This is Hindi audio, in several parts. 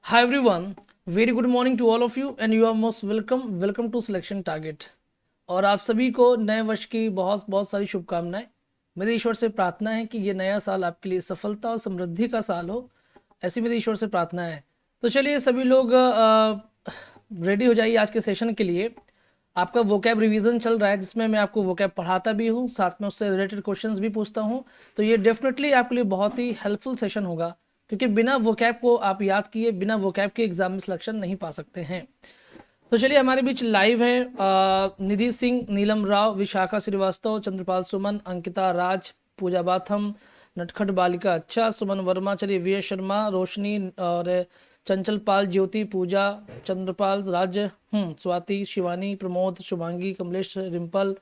Hi everyone, very good morning to all of you and you are most welcome to Selection Target। और आप सभी को नए वर्ष की बहुत बहुत सारी शुभकामनाएं। मेरे ईश्वर से प्रार्थना है कि ये नया साल आपके लिए सफलता और समृद्धि का साल हो, ऐसी मेरे ईश्वर से प्रार्थना है। तो चलिए सभी लोग रेडी हो जाइए आज के सेशन के लिए। आपका वोकैब रिवीजन चल रहा है जिसमें मैं आपको वोकैब पढ़ाता भी हूँ, साथ में उससे रिलेटेड क्वेश्चंस भी पूछता हूँ। तो ये डेफिनेटली आपके लिए बहुत ही हेल्पफुल सेशन होगा, क्योंकि बिना वोकैब को आप याद किए बिना वोकैब के एग्जाम में सिलेक्शन नहीं पा सकते हैं। तो चलिए हमारे बीच लाइव है निधि सिंह, नीलम राव, विशाखा श्रीवास्तव, चंद्रपाल सुमन, अंकिता राज, पूजा बाथम, नटखट बालिका अच्छा, सुमन वर्मा, चलिए वी एस शर्मा, रोशनी और चंचल पाल, ज्योति, पूजा, चंद्रपाल, राज, स्वाति, शिवानी, प्रमोद, शुभांगी, कमलेश, रिम्पल,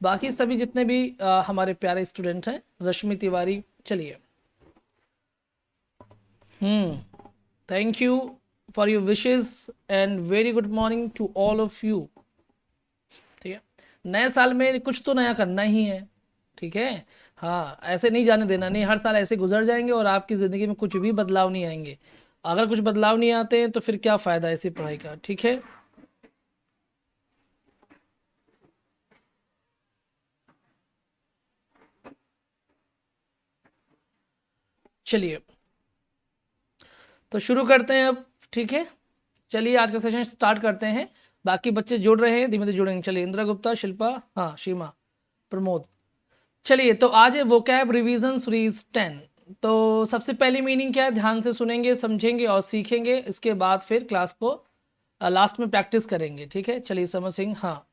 बाकी सभी जितने भी हमारे प्यारे स्टूडेंट हैं, रश्मि तिवारी। चलिए thank you for your wishes and very good morning to all of you. ठीक है, नए साल में कुछ तो नया करना ही है। ठीक है, हाँ, ऐसे नहीं जाने देना, नहीं हर साल ऐसे गुजर जाएंगे और आपकी ज़िंदगी में कुछ भी बदलाव नहीं आएंगे। अगर कुछ बदलाव नहीं आते हैं तो फिर क्या फ़ायदा ऐसी पढ़ाई का। ठीक है, चलिए तो शुरू करते हैं अब। ठीक है, चलिए आज का सेशन स्टार्ट करते हैं। बाकी बच्चे जुड़ रहे हैं, धीमे धीमे जुड़ेंगे। चलिए इंदिरा गुप्ता, शिल्पा, हाँ सीमा, प्रमोद। चलिए तो आज है वोकैब रिवीजन सीरीज 10। तो सबसे पहली मीनिंग क्या है, ध्यान से सुनेंगे, समझेंगे और सीखेंगे। इसके बाद फिर क्लास को लास्ट में प्रैक्टिस करेंगे। ठीक है, चलिए समर सिंह, हाँ।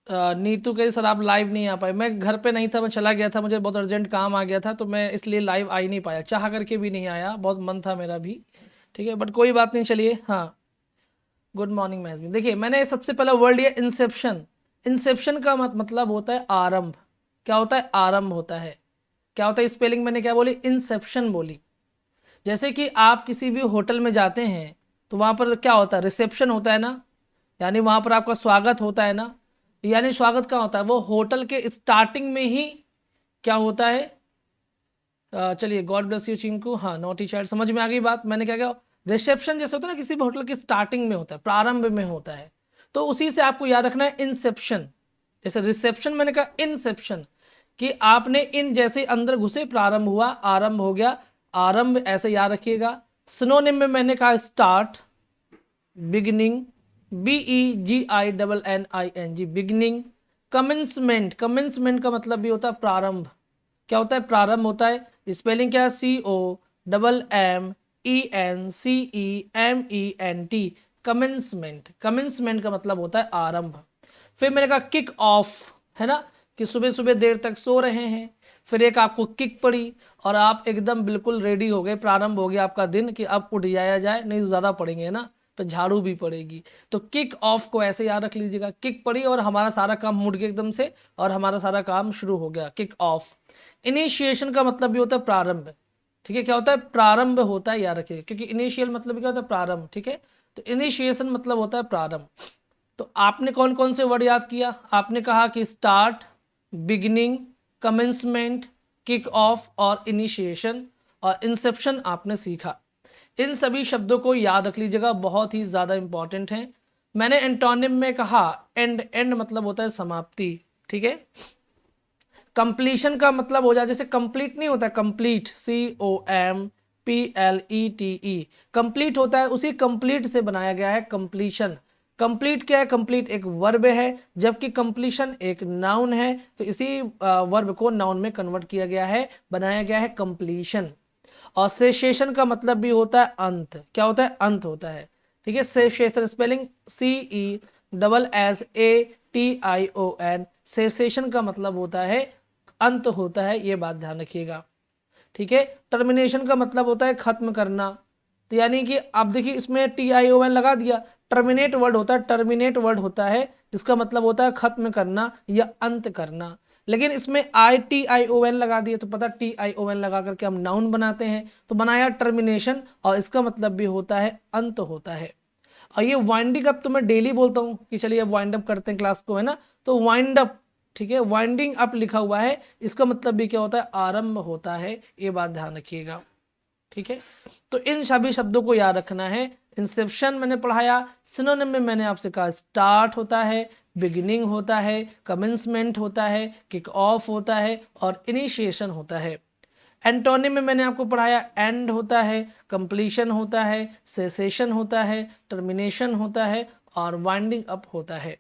नीतू कह रही सर आप लाइव नहीं आ पाए। मैं घर पे नहीं था, मैं चला गया था, मुझे बहुत अर्जेंट काम आ गया था, तो मैं इसलिए लाइव आ ही नहीं पाया। चाह करके भी नहीं आया, बहुत मन था मेरा भी। ठीक है, बट कोई बात नहीं। चलिए, हाँ, गुड मॉर्निंग मैजमी। देखिए मैंने सबसे पहला वर्ड लिया इंसेप्शन। इंसेप्शन का मतलब होता है आरंभ। क्या होता है? आरंभ होता है। क्या होता है? स्पेलिंग मैंने क्या बोली? इंसेप्शन बोली। जैसे कि आप किसी भी होटल में जाते हैं तो वहाँ पर क्या होता है? रिसेप्शन होता है ना, यानी वहाँ पर आपका स्वागत होता है ना। यानी स्वागत क्या होता है? वो होटल के स्टार्टिंग में ही क्या होता है? चलिए, गॉड ब्लेस यू चिंकू, हाँ नोटी चाइल्ड, समझ में आ गई बात। मैंने क्या क्या, रिसेप्शन जैसे होता है ना, किसी भी होटल की स्टार्टिंग में होता है, प्रारंभ में होता है। तो उसी से आपको याद रखना है इंसेप्शन। जैसे रिसेप्शन मैंने कहा इंसेप्शन, कि आपने इन जैसे अंदर घुसे, प्रारंभ हुआ, आरंभ हो गया, आरंभ, ऐसे याद रखिएगा। सिनोनिम में मैंने कहा start, beginning, BEGINNING, beginning. Commencement, commencement का मतलब भी होता है प्रारंभ। क्या होता है? प्रारंभ होता है। स्पेलिंग क्या है? COMMENCEMENT, commencement. कमेंसमेंट का मतलब होता है आरंभ। फिर मैंने कहा किक ऑफ, है ना, कि सुबह सुबह देर तक सो रहे हैं, फिर एक आपको किक पड़ी और आप एकदम बिल्कुल रेडी हो गए, प्रारंभ हो गया आपका दिन कि अब उठ जाया जाए, नहीं तो ज़्यादा पड़ेंगे ना, तो झाड़ू भी पड़ेगी। तो किक ऑफ को ऐसे याद रख लीजिएगा, किक पड़ी और हमारा सारा काम मुड़ गया एकदम से, और हमारा सारा काम शुरू हो गया, किक ऑफ। इनिशिएशन का मतलब भी होता है प्रारंभ। ठीक है, क्या होता है? प्रारंभ होता है, याद रखिए, क्योंकि इनिशियल मतलब क्या होता है? प्रारंभ। ठीक है, तो इनिशिएशन मतलब होता है प्रारंभ। तो आपने कौन कौन से वर्ड याद किया? आपने कहा कि start, beginning, commencement, kick off और इनिशिएशन, और इंसेप्शन आपने सीखा। इन सभी शब्दों को याद रख लीजिएगा, बहुत ही ज़्यादा इंपॉर्टेंट हैं। मैंने एंटोनिम में कहा एंड, एंड मतलब होता है समाप्ति। ठीक है, कंप्लीशन का मतलब हो जाए, जैसे कंप्लीट नहीं होता, कंप्लीट, COMPLETE, कंप्लीट होता है, उसी कंप्लीट से बनाया गया है कंप्लीशन। कंप्लीट क्या है? कंप्लीट एक वर्ब है, जबकि कंप्लीशन एक नाउन है। तो इसी वर्ब को नाउन में कन्वर्ट किया गया है, बनाया गया है कंप्लीशन। और सेशेशन का मतलब भी होता है अंत। क्या होता है? अंत होता है। ठीक है, सेशेशन स्पेलिंग CESSATION, सेसेशन का मतलब होता है अंत होता है, ये बात ध्यान रखिएगा। ठीक है, टर्मिनेशन का मतलब होता है खत्म करना। तो यानी कि आप देखिए इसमें TION लगा दिया, टर्मिनेट वर्ड होता है, टर्मिनेट वर्ड होता है जिसका मतलब होता है खत्म करना या अंत करना। लेकिन इसमें ITION लगा दिए तो पता, TION लगा करके हम नाउन बनाते हैं, तो बनाया टर्मिनेशन, और इसका मतलब भी होता है अंत होता है। और ये वाइंडिंग अप तो मैं डेली बोलता हूँ कि चलिए अब वाइंड अप करते हैं क्लास को, है ना। तो वाइंड अप, ठीक है, वाइंडिंग अप लिखा हुआ है, इसका मतलब भी क्या होता है? आरंभ होता है, ये बात ध्यान रखिएगा। ठीक है, तो इन सभी शब्दों को याद रखना है। इंसेप्शन मैंने पढ़ाया, सिनोनिम में मैंने आपसे कहा स्टार्ट होता है, बिगिनिंग होता है, कमेंसमेंट होता है, किक ऑफ होता है और इनिशिएशन होता है। एंटोनिम में मैंने आपको पढ़ाया एंड होता है, कंप्लीशन होता है, सेसेशन होता है, टर्मिनेशन होता है और वाइंडिंग अप होता है।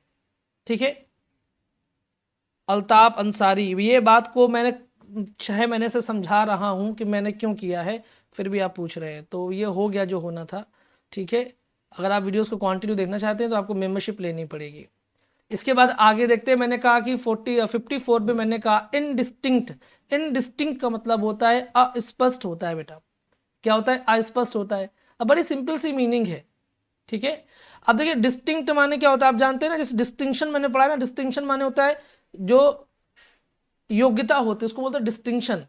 ठीक है, अल्ताफ अंसारी, ये बात को मैंने 6 महीने से समझा रहा हूँ कि मैंने क्यों किया है, फिर भी आप पूछ रहे हैं, तो ये हो गया जो होना था। ठीक है, अगर आप वीडियोस को कंटिन्यू देखना चाहते हैं तो आपको मेंबरशिप लेनी पड़ेगी। इसके बाद आगे देखते हैं, मैंने कहा कि 54 में मैंने कहा इनडिस्टिंक्ट। इनडिस्टिंक्ट का मतलब होता है अस्पष्ट होता है बेटा। क्या होता है? अस्पष्ट होता है। अब बड़ी सिंपल सी मीनिंग है। ठीक है, अब देखिए डिस्टिंक्ट माने क्या होता है, आप जानते हैं ना, जैसे डिस्टिंक्शन मैंने पढ़ा ना, डिस्टिंक्शन माने होता है जो योग्यता होती है उसको बोलते हैं डिस्टिंक्शन,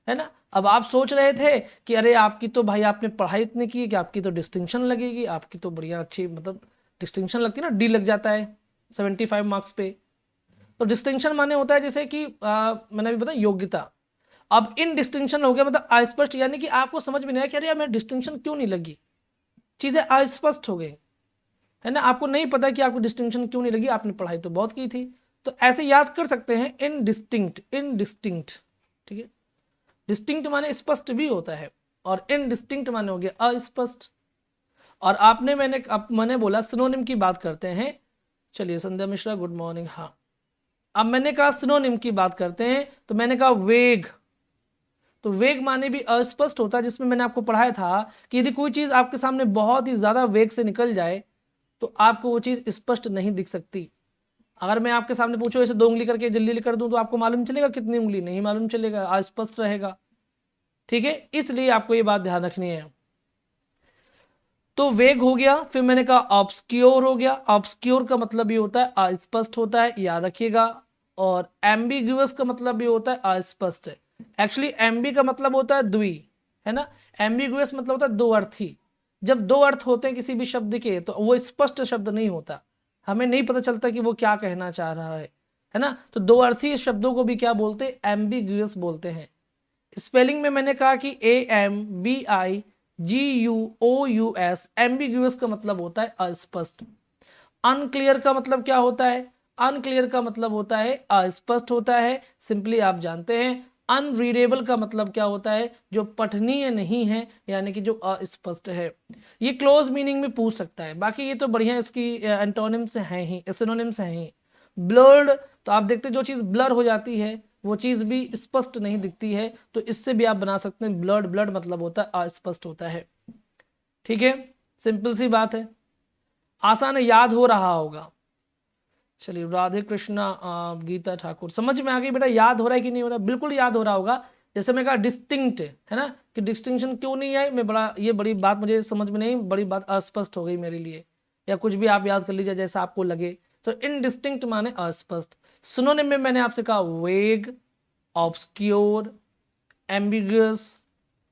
है ना। अब आप सोच रहे थे कि अरे आपकी तो भाई आपने पढ़ाई इतनी की है कि आपकी तो डिस्टिंक्शन लगेगी, आपकी तो बढ़िया अच्छी मतलब डिस्टिंक्शन लगती है ना, डी लग जाता है 75 मार्क्स पे। तो डिस्टिंक्शन माने होता है जैसे कि मैंने अभी बताया योग्यता। अब इन डिस्टिंक्शन हो गया मतलब अस्पष्ट, यानी कि आपको समझ में नहीं आया कि अरे यार मेरी डिस्टिंक्शन क्यों नहीं लगी, चीज़ें अस्पष्ट हो गई, है ना। आपको नहीं पता कि आपको डिस्टिंक्शन क्यों नहीं लगी, आपने पढ़ाई तो बहुत की थी। तो ऐसे याद कर सकते हैं इनडिस्टिंक्ट, इनडिस्टिंक्ट। ठीक है, डिस्टिंक्ट माने स्पष्ट भी होता है और इनडिस्टिंक्ट माने हो गया अस्पष्ट। और आपने मैंने बोला सिनोनिम की बात करते हैं। चलिए संध्या मिश्रा गुड मॉर्निंग। हाँ, अब मैंने कहा सिनोनिम की बात करते हैं, तो मैंने कहा वेग। तो वेग माने भी अस्पष्ट होता है, जिसमें मैंने आपको पढ़ाया था कि यदि कोई चीज आपके सामने बहुत ही ज्यादा वेग से निकल जाए तो आपको वो चीज स्पष्ट नहीं दिख सकती। अगर मैं आपके सामने पूछूं ऐसे 2 उंगली करके जल्दी कर दूं तो आपको मालूम चलेगा कितनी उंगली, नहीं मालूम चलेगा, अस्पष्ट रहेगा। ठीक है, इसलिए आपको ये बात ध्यान रखनी है। तो वेग हो गया, फिर मैंने कहा ऑब्सक्योर हो गया। ऑब्सक्योर का मतलब ये होता है अस्पष्ट होता है, याद रखिएगा। और एम्बिग्यूअस का मतलब ये होता है अस्पष्ट है। एक्चुअली एम्बी का मतलब होता है द्वि, है ना। एम्बिग्यूअस मतलब होता है दो अर्थी। जब दो अर्थ होते हैं किसी भी शब्द के तो वो स्पष्ट शब्द नहीं होता, हमें नहीं पता चलता कि वो क्या कहना चाह रहा है ना। तो दो अर्थी शब्दों को भी क्या बोलते हैं? एम्बिग्यूअस बोलते हैं। स्पेलिंग में मैंने कहा कि AMBIGUOUS, एम्बिग्यूअस का मतलब होता है अस्पष्ट। अनक्लियर का मतलब क्या होता है? अनक्लियर का मतलब होता है अस्पष्ट होता है। सिंपली आप जानते हैं। अनरीडेबल का मतलब क्या होता है? जो पठनीय नहीं है, यानी कि जो अस्पष्ट है। ये क्लोज मीनिंग में पूछ सकता है, बाकी ये तो बढ़िया इसकी एंटोनिम्स हैं ही, सिनोनिम्स हैं ही। ब्लर्ड, तो आप देखते जो चीज़ ब्लर हो जाती है वो चीज़ भी स्पष्ट नहीं दिखती है, तो इससे भी आप बना सकते हैं ब्लर्ड। ब्लड मतलब होता है अस्पष्ट होता है। ठीक है, सिंपल सी बात है, आसान है, याद हो रहा होगा। चलिए राधे कृष्णा गीता ठाकुर, समझ में आ गई बेटा? याद हो रहा है कि नहीं हो रहा? बिल्कुल याद हो रहा होगा। जैसे मैं कहा डिस्टिंक्ट, है ना, कि डिस्टिंक्शन क्यों नहीं आई, मैं बड़ी बात मुझे समझ में नहीं, बड़ी बात अस्पष्ट हो गई मेरे लिए, या कुछ भी आप याद कर लीजिए जैसा आपको लगे। तो इनडिस्टिंक्ट माने अस्पष्ट। सिनोनिम में मैंने आपसे कहा वेग, ऑब्सक्योर, एम्बिगुअस,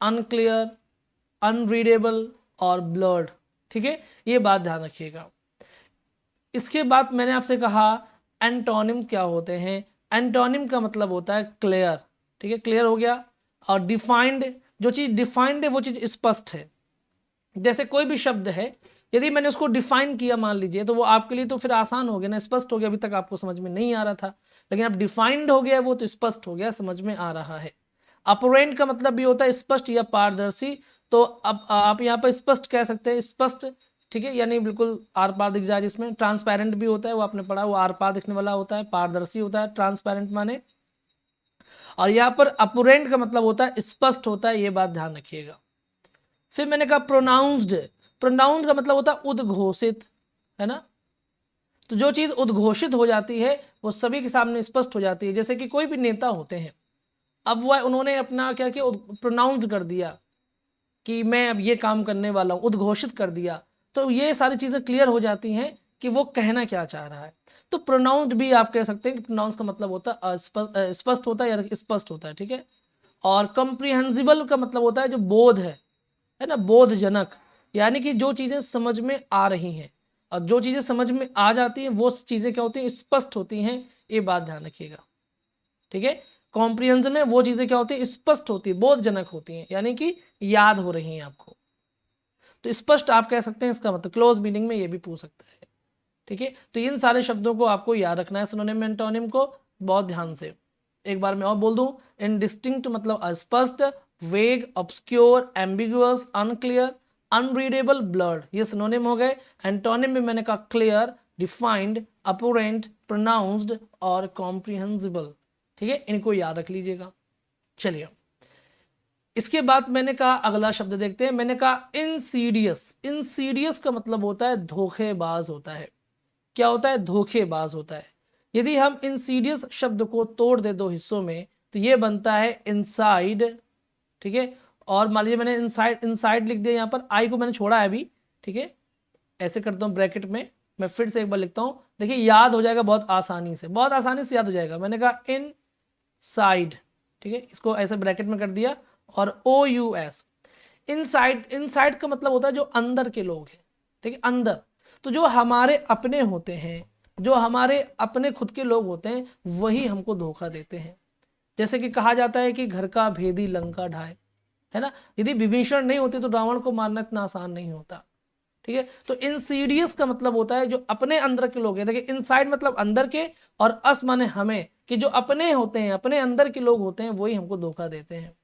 अनक्लियर, अनरीडेबल और ब्लर्ड। ठीक है, ये बात ध्यान रखिएगा। इसके बाद मैंने आपसे कहा एंटोनिम क्या होते हैं। एंटोनिम का मतलब होता है क्लियर। ठीक है, क्लियर हो गया। और डिफाइंड, जो चीज़ डिफाइंड है वो चीज़ स्पष्ट है। जैसे कोई भी शब्द है, यदि मैंने उसको डिफाइन किया मान लीजिए, तो वो आपके लिए तो फिर आसान हो गया ना, स्पष्ट हो गया। अभी तक आपको समझ में नहीं आ रहा था, लेकिन अब डिफाइंड हो गया वो तो स्पष्ट हो गया, समझ में आ रहा है। अपरेंट का मतलब भी होता है स्पष्ट या पारदर्शी। तो अब आप यहाँ पर स्पष्ट कह सकते हैं, स्पष्ट। ठीक है, यानी बिल्कुल आर पार दिख जाए। जिसमें ट्रांसपेरेंट भी होता है, वो आपने पढ़ा, वो आर पार दिखने वाला होता है। पारदर्शी होता है ट्रांसपेरेंट माने। और यहाँ पर अपरेंट का मतलब होता है स्पष्ट होता है, ये बात ध्यान रखिएगा। फिर मैंने कहा प्रोनाउंस्ड। प्रोनाउंस का मतलब होता है उद्घोषित, है ना। तो जो चीज़ उद्घोषित हो जाती है वो सभी के सामने स्पष्ट हो जाती है। जैसे कि कोई भी नेता होते हैं, अब वह उन्होंने अपना क्या किया, प्रोनाउंस कर दिया कि मैं अब ये काम करने वाला हूँ, उद्घोषित कर दिया, तो ये सारी चीज़ें क्लियर हो जाती हैं कि वो कहना क्या चाह रहा है। तो प्रोनाउंस भी आप कह सकते हैं कि प्रोनाउंस का मतलब होता है स्पष्ट होता है या स्पष्ट होता है। ठीक है, और कंप्रीहेंसिबल का मतलब होता है जो बोध है ना, बोधजनक, यानी कि जो चीज़ें समझ में आ रही हैं। और जो चीज़ें समझ में आ जाती हैं वो चीज़ें क्या होती हैं, स्पष्ट होती हैं। ये बात ध्यान रखिएगा। ठीक है, कॉम्प्रिहेंशन में वो चीजें क्या होती है, स्पष्ट होती है, बोधजनक होती हैं, यानी कि याद हो रही हैं आपको। तो स्पष्ट आप कह सकते हैं, इसका मतलब क्लोज मीनिंग में ये भी पूछ सकता है। ठीक है, तो इन सारे शब्दों को आपको याद रखना है, सिनोनिम एंटोनिम को बहुत ध्यान से। एक बार मैं और बोल दूं, इनडिस्टिंक्ट मतलब अस्पष्ट, वेग, obscure, ambiguous, unclear, unreadable, blurred, ये सिनोनिम हो गए। एंटोनिम में मैंने कहा क्लियर, डिफाइंड, अपरेंट, प्रोनाउंस्ड और कॉम्प्रिहेंसिबल। ठीक है, इनको याद रख लीजिएगा। चलिए, इसके बाद मैंने कहा अगला शब्द देखते हैं। मैंने कहा इंसीडियस। इंसीडियस का मतलब होता है धोखेबाज होता है। क्या होता है, धोखेबाज होता है। यदि हम इंसीडियस शब्द को तोड़ दे दो हिस्सों में तो ये बनता है इनसाइड। ठीक है, और मान लीजिए मैंने इनसाइड इनसाइड लिख दिया, यहाँ पर आई को मैंने छोड़ा है अभी। ठीक है, ऐसे करता हूँ ब्रैकेट में, मैं फिर से एक बार लिखता हूँ, देखिए याद हो जाएगा बहुत आसानी से, बहुत आसानी से याद हो जाएगा। मैंने कहा इन साइड, ठीक है, इसको ऐसे ब्रैकेट में कर दिया, और ओ यू एस, इनसाइड। इनसाइड का मतलब होता है जो अंदर के लोग हैं। ठीक है, अंदर, तो जो हमारे अपने होते हैं, जो हमारे अपने खुद के लोग होते हैं, वही हमको धोखा देते हैं। जैसे कि कहा जाता है कि घर का भेदी लंका ढाए, है ना। यदि विभीषण नहीं होते तो रावण को मारना इतना आसान नहीं होता। ठीक है, तो इंसीडियस का मतलब होता है जो अपने अंदर के लोग हैं। देखिए इनसाइड मतलब अंदर के, और अस माने हमें, कि जो अपने होते हैं, अपने अंदर के लोग होते हैं, वही हमको धोखा देते हैं,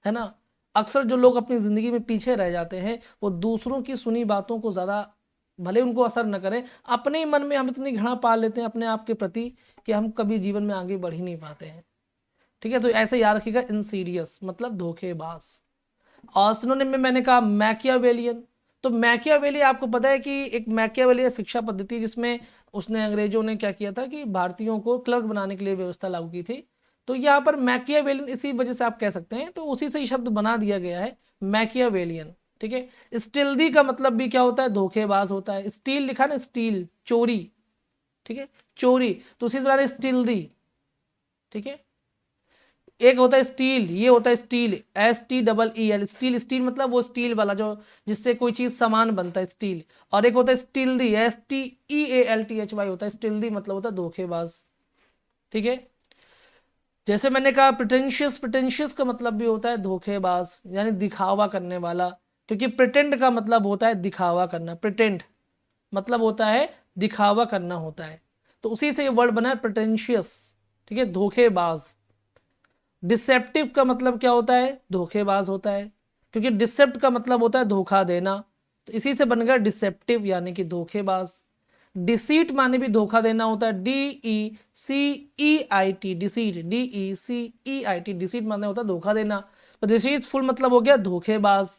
है ना। अक्सर जो लोग अपनी जिंदगी में पीछे रह जाते हैं, वो दूसरों की सुनी बातों को ज्यादा, भले उनको असर न करें, अपने ही मन में हम इतनी घृणा पाल लेते हैं अपने आप के प्रति कि हम कभी जीवन में आगे बढ़ ही नहीं पाते हैं। ठीक है, तो ऐसे याद रखिएगा, इंसीडियस मतलब धोखेबाज। और सिनोनिम में मैंने कहा मैकियावेलियन। तो मैकियावेली, आपको पता है कि एक मैकियावेली शिक्षा पद्धति जिसमें उसने, अंग्रेजों ने क्या किया था कि भारतीयों को क्लर्क बनाने के लिए व्यवस्था लागू की थी। तो यहाँ पर मैकियावेलियन इसी वजह से आप कह सकते हैं, तो उसी से ही शब्द बना दिया गया है मैकियावेलियन। ठीक है, स्टिल्दी का मतलब भी क्या होता है, धोखेबाज होता है। स्टील लिखा ना, स्टील, चोरी। ठीक है, चोरी, तो उसी से बना स्टिल्दी। ठीक है, एक होता है स्टील, ये होता है स्टील, STEEL, स्टील। स्टील मतलब वो स्टील वाला जो जिससे कोई चीज सामान बनता है, स्टील। और एक होता है स्टिल्दी, STEALTHY होता है। स्टिल्दी मतलब होता है धोखेबाज। ठीक है, जैसे मैंने कहा प्रिटेंशियस। प्रिटेंशियस का मतलब भी होता है धोखेबाज, यानी दिखावा करने वाला, क्योंकि प्रिटेंड का मतलब होता है दिखावा करना। प्रिटेंड मतलब होता है दिखावा करना होता है, तो उसी से ये वर्ड बना है प्रिटेंशियस। ठीक है, धोखेबाज। डिसेप्टिव का मतलब क्या होता है, धोखेबाज होता है, क्योंकि डिसेप्ट का मतलब होता है धोखा देना, तो इसी से बन गया डिसेप्टिव यानी कि धोखेबाज। डिसीट माने भी धोखा देना होता है, DECEIT, डिसीट, DECEIT, डिसीट माने होता है धोखा देना। तो डिसीट फुल मतलब हो गया धोखेबाज,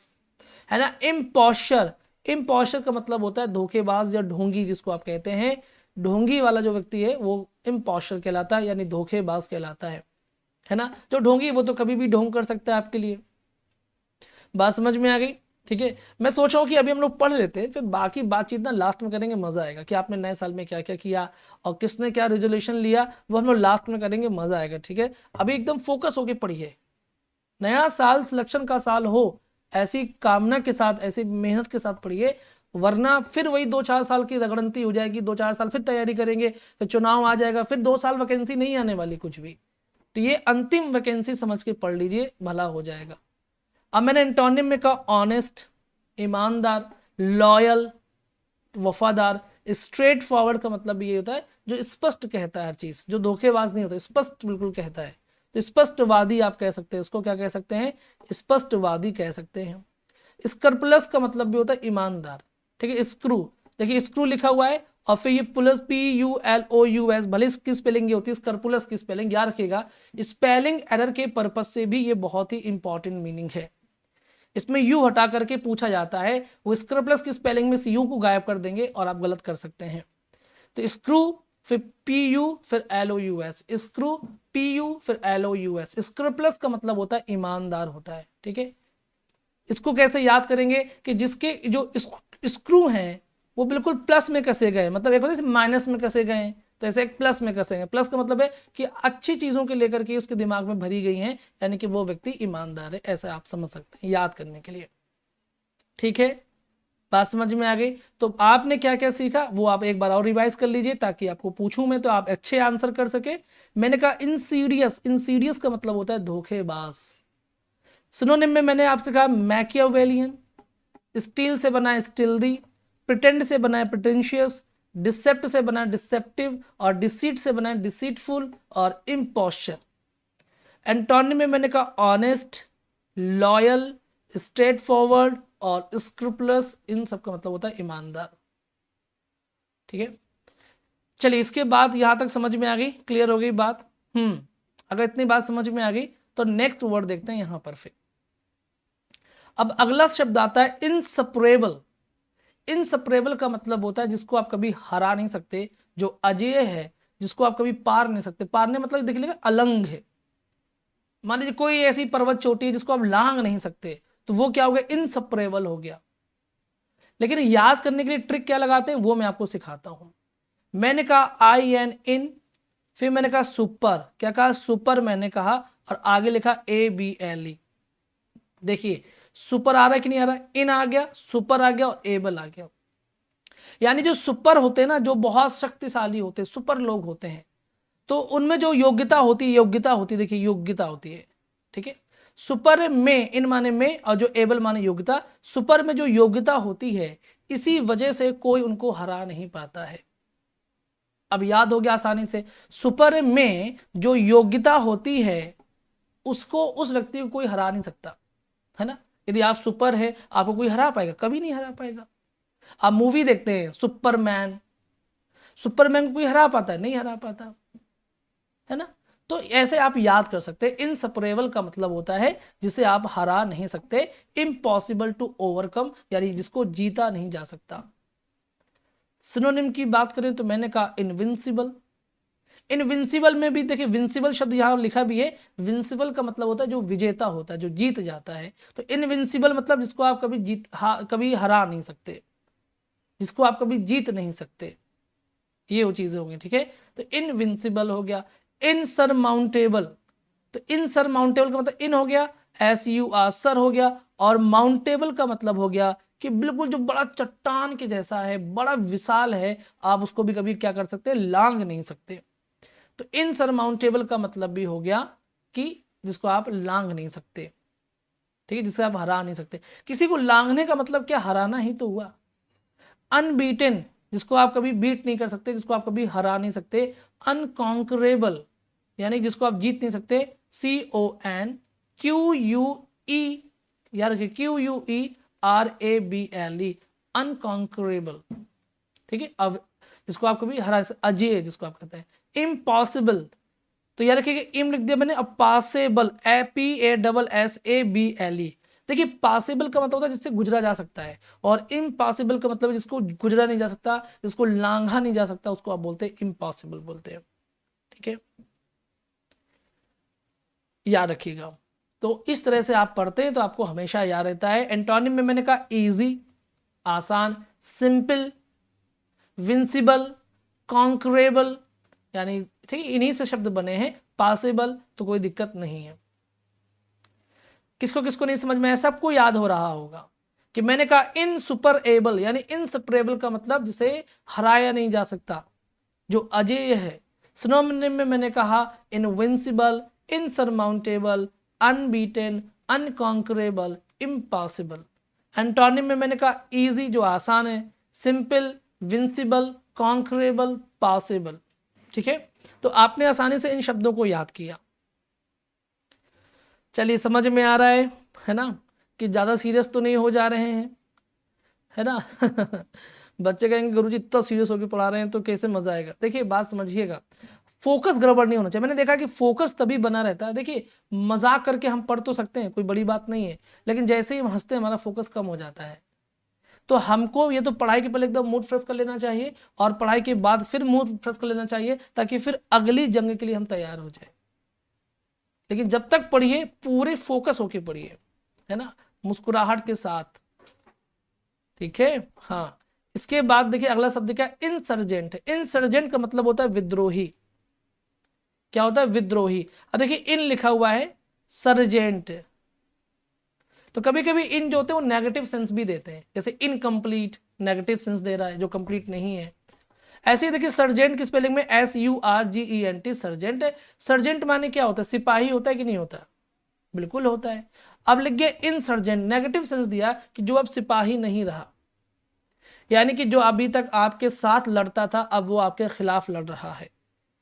है ना। इम्पोस्चर, इम्पोस्चर का मतलब होता है धोखेबाज या ढोंगी, जिसको आप कहते हैं। ढोंगी वाला जो व्यक्ति है वो इम्पोस्चर कहलाता है, यानी धोखेबाज कहलाता है ना। जो ढोंगी वो तो कभी भी ढोंग कर सकता है आपके लिए। बात समझ में आ गई। ठीक है, मैं सोच रहा हूँ कि अभी हम लोग पढ़ लेते हैं, फिर बाकी बातचीत ना लास्ट में करेंगे, मजा आएगा कि आपने नए साल में क्या क्या किया और किसने क्या रेजोल्यूशन लिया, वो हम लोग लास्ट में करेंगे, मजा आएगा। ठीक है, अभी एकदम फोकस होके पढ़िए। नया साल सिलेक्शन का साल हो, ऐसी कामना के साथ, ऐसी मेहनत के साथ पढ़िए, वरना फिर वही 2-4 साल की रगड़ंती हो जाएगी। 2-4 साल फिर तैयारी करेंगे, फिर चुनाव आ जाएगा, फिर 2 साल वैकेंसी नहीं आने वाली कुछ भी। तो ये अंतिम वैकेंसी समझ के पढ़ लीजिए, भला हो जाएगा। अब मैंने एंटोनिम में कहा ऑनेस्ट, ईमानदार, लॉयल, वफादार। स्ट्रेट फॉरवर्ड का मतलब ये होता है जो स्पष्ट कहता है हर चीज, जो धोखेबाज नहीं होता, स्पष्ट बिल्कुल कहता है। तो स्पष्टवादी आप कह सकते हैं, उसको क्या कह सकते हैं, स्पष्टवादी कह सकते हैं। स्क्रपुलस का मतलब भी होता है ईमानदार। ठीक है, स्क्रू, देखिए स्क्रू लिखा हुआ है और फिर ये प्लस PULOUS, भले इसकी स्पेलिंग ये होती है, स्क्रपुलस की स्पेलिंग याद रखिएगा। स्पेलिंग एरर के पर्पज से भी ये बहुत ही इंपॉर्टेंट मीनिंग है। इसमें यू हटा करके पूछा जाता है, वो स्क्रपुलस की स्पेलिंग में से यू को गायब कर देंगे और आप गलत कर सकते हैं। तो स्क्रू फिर PU फिर LOUS, स्क्रू PU फिर LOUS। स्क्रपुलस का मतलब होता है ईमानदार होता है। ठीक है, इसको कैसे याद करेंगे कि जिसके जो स्क्रू हैं वो बिल्कुल प्लस में कसे गए, मतलब एक होता है माइनस में कसे गए, तो ऐसे एक प्लस में कसेंगे। प्लस का मतलब है कि अच्छी चीजों के लेकर के उसके दिमाग में भरी गई हैं, यानी कि वो व्यक्ति ईमानदार है, ऐसा आप समझ सकते हैं याद करने के लिए। ठीक है, बात समझ में आ गई? तो आपने क्या क्या सीखा वो आप एक बार और रिवाइज कर लीजिए, ताकि आपको पूछूं मैं तो आप अच्छे आंसर कर सके। मैंने कहा इंसीडियस, इंसीडियस का मतलब होता है धोखेबाज। सिनोनिम में मैंने आपसे कहा मैकियावेलियन, स्टील से बना है स्टिल्दी, प्रिटेंड से बना है प्रिटेंशियस, डिसेप्ट से बना है डिसेप्टिव, और डिसीट से बना है डिसीटफुल, और इम्पोस्चर। एंटोनिम में मैंने कहा ऑनेस्ट, लॉयल, स्ट्रेट फॉरवर्ड और स्क्रूपलस। इन सब का मतलब होता है ईमानदार। ठीक है, चलिए इसके बाद यहां तक समझ में आ गई, क्लियर हो गई बात। अगर इतनी बात समझ में आ गई तो नेक्स्ट वर्ड देखते हैं यहां पर। फिर अब अगला शब्द आता है इनसपरेबल। इनसपरेबल का मतलब होता है जिसको आप कभी हरा नहीं सकते, जो अजेय है, जिसको आप कभी पार नहीं सकते। पारने मतलब देख लीजिए अलंग है। मान लीजिए कोई ऐसी पर्वत चोटी है जिसको आप लांग नहीं सकते, तो वो क्या हो गया, इनसपरेबल हो गया। लेकिन याद करने के लिए ट्रिक क्या लगाते हैं वो मैं आपको सिखाता हूं। मैंने कहा आई एन इन, फिर मैंने कहा सुपर, क्या कहा सुपर मैंने कहा, और आगे लिखा ABLE। देखिए सुपर आ रहा है कि नहीं आ रहा है, इन आ गया, सुपर आ गया और एबल आ गया। यानी जो सुपर होते हैं ना, जो बहुत शक्तिशाली होते हैं, सुपर लोग होते हैं, तो उनमें जो योग्यता होती है, योग्यता होती है, देखिए योग्यता होती है। ठीक है, सुपर में, इन माने में, और जो एबल माने योग्यता, सुपर में जो योग्यता होती है, इसी वजह से कोई उनको हरा नहीं पाता है। अब याद हो गया आसानी से, सुपर में जो योग्यता होती है उसको, उस व्यक्ति को कोई हरा नहीं सकता है ना। यदि आप सुपर है, आपको कोई हरा पाएगा? कभी नहीं हरा पाएगा। आप मूवी देखते हैं सुपरमैन, सुपरमैन को कोई हरा पाता है? नहीं हरा पाता है ना। तो ऐसे आप याद कर सकते हैं, इनसपरेबल का मतलब होता है जिसे आप हरा नहीं सकते, इम्पॉसिबल टू ओवरकम, यानी जिसको जीता नहीं जा सकता। सिनोनिम की बात करें तो मैंने कहा इनविंसिबल। इनविंसिबल में भी देखिए विंसिबल शब्द यहां लिखा भी है, विंसिबल का मतलब होता है जो विजेता होता है, जो जीत जाता है। तो इनविंसिबल मतलब जिसको आप कभी कभी हरा नहीं सकते, जिसको आप कभी जीत नहीं सकते, ये वो चीजें होंगी। ठीक है, तो इनविंसिबल हो गया। इनसरमाउंटेबल, तो इनसरमाउंटेबल का मतलब इन हो गया, SUR सर हो गया, और माउंटेबल का मतलब हो गया कि बिल्कुल जो बड़ा चट्टान के जैसा है, बड़ा विशाल है, आप उसको भी कभी क्या कर सकते हैं, लांग नहीं सकते। तो इनसरमाउंटेबल का मतलब भी हो गया कि जिसको आप लांग नहीं सकते। ठीक है, जिसे आप हरा नहीं सकते। किसी को लांगने का मतलब क्या, हराना ही तो हुआ। अनबीटन, जिसको आप कभी बीट नहीं कर सकते, जिसको आप कभी हरा नहीं सकते। अनकॉन्करेबल, यानी जिसको आप जीत नहीं सकते। CONQUE, याद रखिए QUERABLE, अनकॉन्करेबल। ठीक है, अब जिसको आप कभी हरा, अजेय जिसको आप कहते हैं। इम्पॉसिबल, तो याद रखिए इम लिख दिया मैंने, अब पासेबल, PASSABLE। देखिए पासेबल का मतलब होता है जिससे गुजरा जा सकता है, और इम्पॉसिबल का मतलब जिसको गुजरा नहीं जा सकता, जिसको लांघा नहीं जा सकता, उसको आप बोलते हैं इम्पॉसिबल बोलते हैं। ठीक है, याद रखिएगा। तो इस तरह से आप पढ़ते हैं तो आपको हमेशा याद रहता है। एंटोनिम में मैंने कहा इजी, आसान, सिंपल, विंसिबल, कॉन्करेबल, यानी ठीक है इन्हीं से शब्द बने हैं। पासेबल तो कोई दिक्कत नहीं है। किसको किसको नहीं समझ में आया, सबको याद हो रहा होगा कि मैंने कहा इनसुपरेबल, यानी इनसपरेबल का मतलब जिसे हराया नहीं जा सकता, जो अजेय है। सिनोनिम में मैंने कहा invincible, insurmountable, unbeaten, unconquerable, impossible. Antonym में मैंने कहा इजी, जो आसान है, सिंपल, विंसिबल, कॉन्करेबल, पॉसिबल। ठीक है, तो आपने आसानी से इन शब्दों को याद किया। चलिए समझ में आ रहा है ना, कि ज़्यादा सीरियस तो नहीं हो जा रहे हैं, है ना। बच्चे कहेंगे गुरुजी इतना सीरियस होकर पढ़ा रहे हैं तो कैसे मजा आएगा। देखिए बात समझिएगा, फोकस गड़बड़ नहीं होना चाहिए। मैंने देखा कि फोकस तभी बना रहता है, देखिए मजाक करके हम पढ़ तो सकते हैं, कोई बड़ी बात नहीं है, लेकिन जैसे ही हम हंसते हैं हमारा फोकस कम हो जाता है। तो हमको ये तो पढ़ाई के पहले एकदम मूड फ्रेश कर लेना चाहिए, और पढ़ाई के बाद फिर मूड फ्रेश कर लेना चाहिए, ताकि फिर अगली जंग के लिए हम तैयार हो जाए। लेकिन जब तक पढ़िए पूरे फोकस होके पढ़िए, है ना, मुस्कुराहट के साथ। ठीक है, हाँ। इसके बाद देखिए अगला शब्द क्या, इंसर्जेंट। इंसर्जेंट का मतलब होता है विद्रोही। क्या होता है, विद्रोही। अब देखिए इन लिखा हुआ है सर्जेंट, तो कभी कभी इन जो होते हैं वो नेगेटिव सेंस भी देते हैं, जैसे इनकम्प्लीट नेगेटिव सेंस दे रहा है जो कंप्लीट नहीं है। ऐसे ही देखिए सर्जेंट की स्पेलिंग में SURGENT सर्जेंट है। सर्जेंट माने क्या होता है, सिपाही होता है कि नहीं होता, बिल्कुल होता है। अब लिख गया इनसर्जेंट, नेगेटिव सेंस दिया कि जो अब सिपाही नहीं रहा, यानी कि जो अभी तक आपके साथ लड़ता था अब वो आपके खिलाफ लड़ रहा है,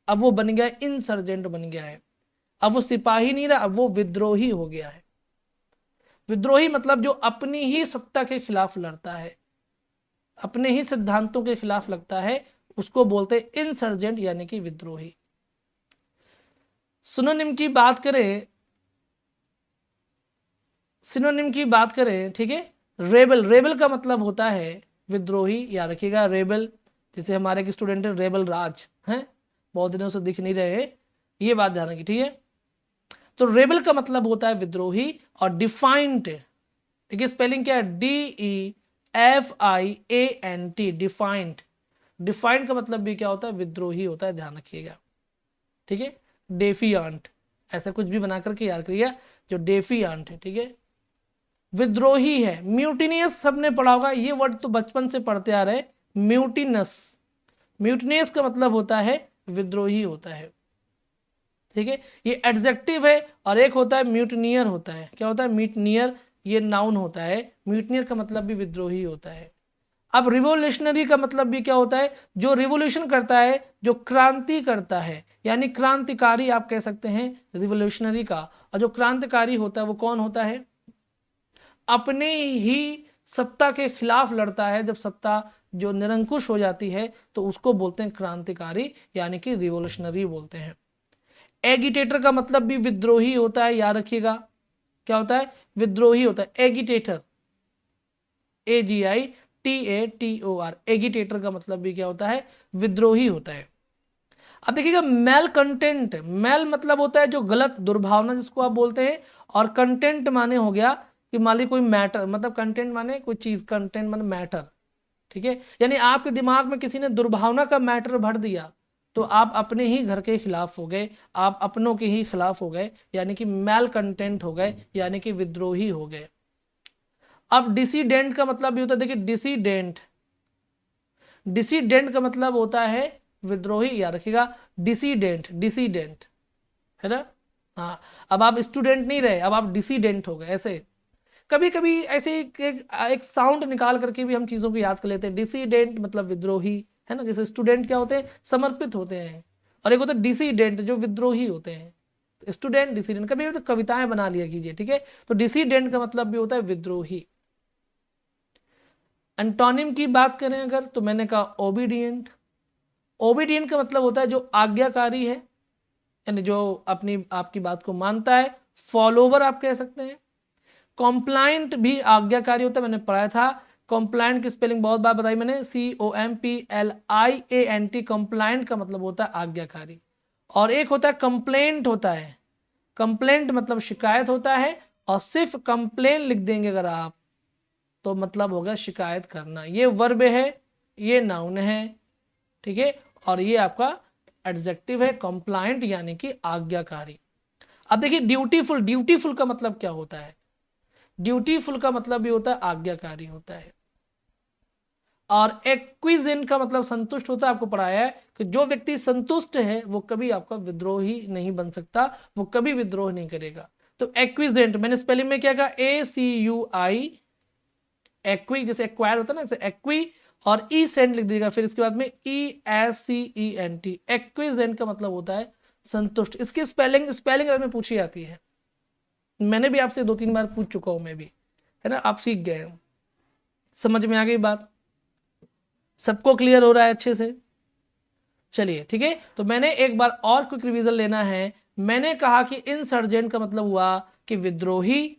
अब वो बन गया इनसर्जेंट बन गया है। अब वो सिपाही नहीं रहा, अब वो विद्रोही हो गया है। विद्रोही मतलब जो अपनी ही सत्ता के खिलाफ लड़ता है, अपने ही सिद्धांतों के खिलाफ लगता है, उसको बोलते हैं इंसर्जेंट यानी कि विद्रोही। सिनोनिम की बात करें, सिनोनिम की बात करें, ठीक है, रेबल, रेबल का मतलब होता है विद्रोही, याद रखिएगा। रेबल जैसे हमारे एक स्टूडेंट है रेबल राज हैं, बहुत दिनों से दिख नहीं रहे हैं, ये बात ध्यान रखिए, ठीक है। तो रेबल का मतलब होता है विद्रोही। और डिफाइंट, ठीक है, स्पेलिंग क्या है, DEFIANT, डिफाइंट। डिफाइंट का मतलब भी क्या होता है, विद्रोही होता है, ध्यान रखिएगा, ठीक है। डेफियांट, ऐसा कुछ भी बना करके याद करिएगा, जो डेफियांट है, ठीक है, विद्रोही है। म्यूटिनियस सबने पढ़ा होगा, ये वर्ड तो बचपन से पढ़ते आ रहे। म्यूटिनस, म्यूटिनियस का मतलब होता है विद्रोही होता है, ठीक है। ये एडजेक्टिव है। और एक होता है म्यूटनियर होता है, क्या होता है, म्यूटनियर, ये नाउन होता है। म्यूटनियर का मतलब भी विद्रोही होता है। अब रिवोल्यूशनरी का मतलब भी क्या होता है, जो रिवोल्यूशन करता है, जो क्रांति करता है, यानी क्रांतिकारी आप कह सकते हैं रिवोल्यूशनरी का। और जो क्रांतिकारी होता है वो कौन होता है, अपने ही सत्ता के खिलाफ लड़ता है। जब सत्ता जो निरंकुश हो जाती है तो उसको बोलते हैं क्रांतिकारी, यानी कि रिवोल्यूशनरी बोलते हैं। एगिटेटर का मतलब भी विद्रोही होता है, याद रखिएगा, क्या होता है, विद्रोही होता है। एगिटेटर, AGITATOR, एगिटेटर का मतलब भी क्या होता है, विद्रोही होता है। अब देखिएगा मेल कंटेंट, मेल मतलब होता है जो गलत, दुर्भावना जिसको आप बोलते हैं। और कंटेंट माने हो गया कि मान ली कोई मैटर, मतलब कंटेंट माने कोई चीज, कंटेंट माने मैटर, ठीक है। यानी आपके दिमाग में किसी ने दुर्भावना का मैटर भर दिया तो आप अपने ही घर के खिलाफ हो गए, आप अपनों के ही खिलाफ हो गए, यानी कि मेल कंटेंट हो गए, यानी कि विद्रोही हो गए। अब डिसीडेंट का मतलब भी होता है, देखिए डिसीडेंट, डिसीडेंट का मतलब होता है विद्रोही, याद रखिएगा। डिसीडेंट, डिसीडेंट है ना, हाँ। अब आप स्टूडेंट नहीं रहे, अब आप डिसीडेंट हो गए। ऐसे कभी कभी ऐसे एक साउंड निकाल करके भी हम चीजों को याद कर लेते हैं। डिसीडेंट मतलब विद्रोही, है ना। जैसे स्टूडेंट क्या होते हैं, समर्पित होते हैं, और एक होता है डिसीडेंट जो विद्रोही होते हैं। स्टूडेंट, डिसीडेंट, कभी तो कविताएं बना लिया कीजिए, ठीक है। तो डिसीडेंट का मतलब भी होता है विद्रोही। एंटोनिम की बात करें अगर, तो मैंने कहा ओबीडियंट। ओबीडियंट का मतलब होता है जो आज्ञाकारी है, यानी जो अपनी आपकी बात को मानता है। फॉलोवर आप कह सकते हैं। कॉम्प्लाइंट भी आज्ञाकारी होता है, मैंने पढ़ाया था। कॉम्प्लाइंट की स्पेलिंग बहुत बार बताई मैंने, COMPLIANT। कॉम्प्लाइंट का मतलब होता है आज्ञाकारी। और एक होता है कंप्लेंट होता है, कंप्लेंट मतलब शिकायत होता है। और सिर्फ कंप्लेन लिख देंगे अगर आप तो मतलब होगा शिकायत करना। ये वर्ब है, ये नाउन है, ठीक है। और ये आपका एडजेक्टिव है कंप्लायंट यानी कि आज्ञाकारी। अब देखिए ड्यूटीफुल, ड्यूटीफुल का मतलब क्या होता है, ड्यूटीफुल का मतलब भी होता है आज्ञाकारी होता है। और एक्विजेंट का मतलब संतुष्ट होता है, आपको पढ़ाया है कि जो व्यक्ति संतुष्ट है वो कभी आपका विद्रोही नहीं बन सकता, वो कभी विद्रोह नहीं करेगा। तो एक्विजेंट मैंने स्पेलिंग में क्या कहा, ACUI, एक्वी, जैसे एक्वायर होता है ना, जैसे एक्वी, और ई सेंट लिख दीजिएगा, फिर इसके बाद में ESCENT। एक्विजेंट का मतलब होता है संतुष्ट। इसकी स्पेलिंग स्पेलिंग में पूछी जाती है, मैंने भी आपसे 2-3 बार पूछ चुका हूं मैं भी, है ना, आप सीख गए। समझ में आ गई बात, सबको क्लियर हो रहा है अच्छे से। चलिए ठीक है, तो मैंने एक बार और क्विक रिवीजन लेना है। मैंने कहा कि इंसर्जेंट का मतलब हुआ कि विद्रोही।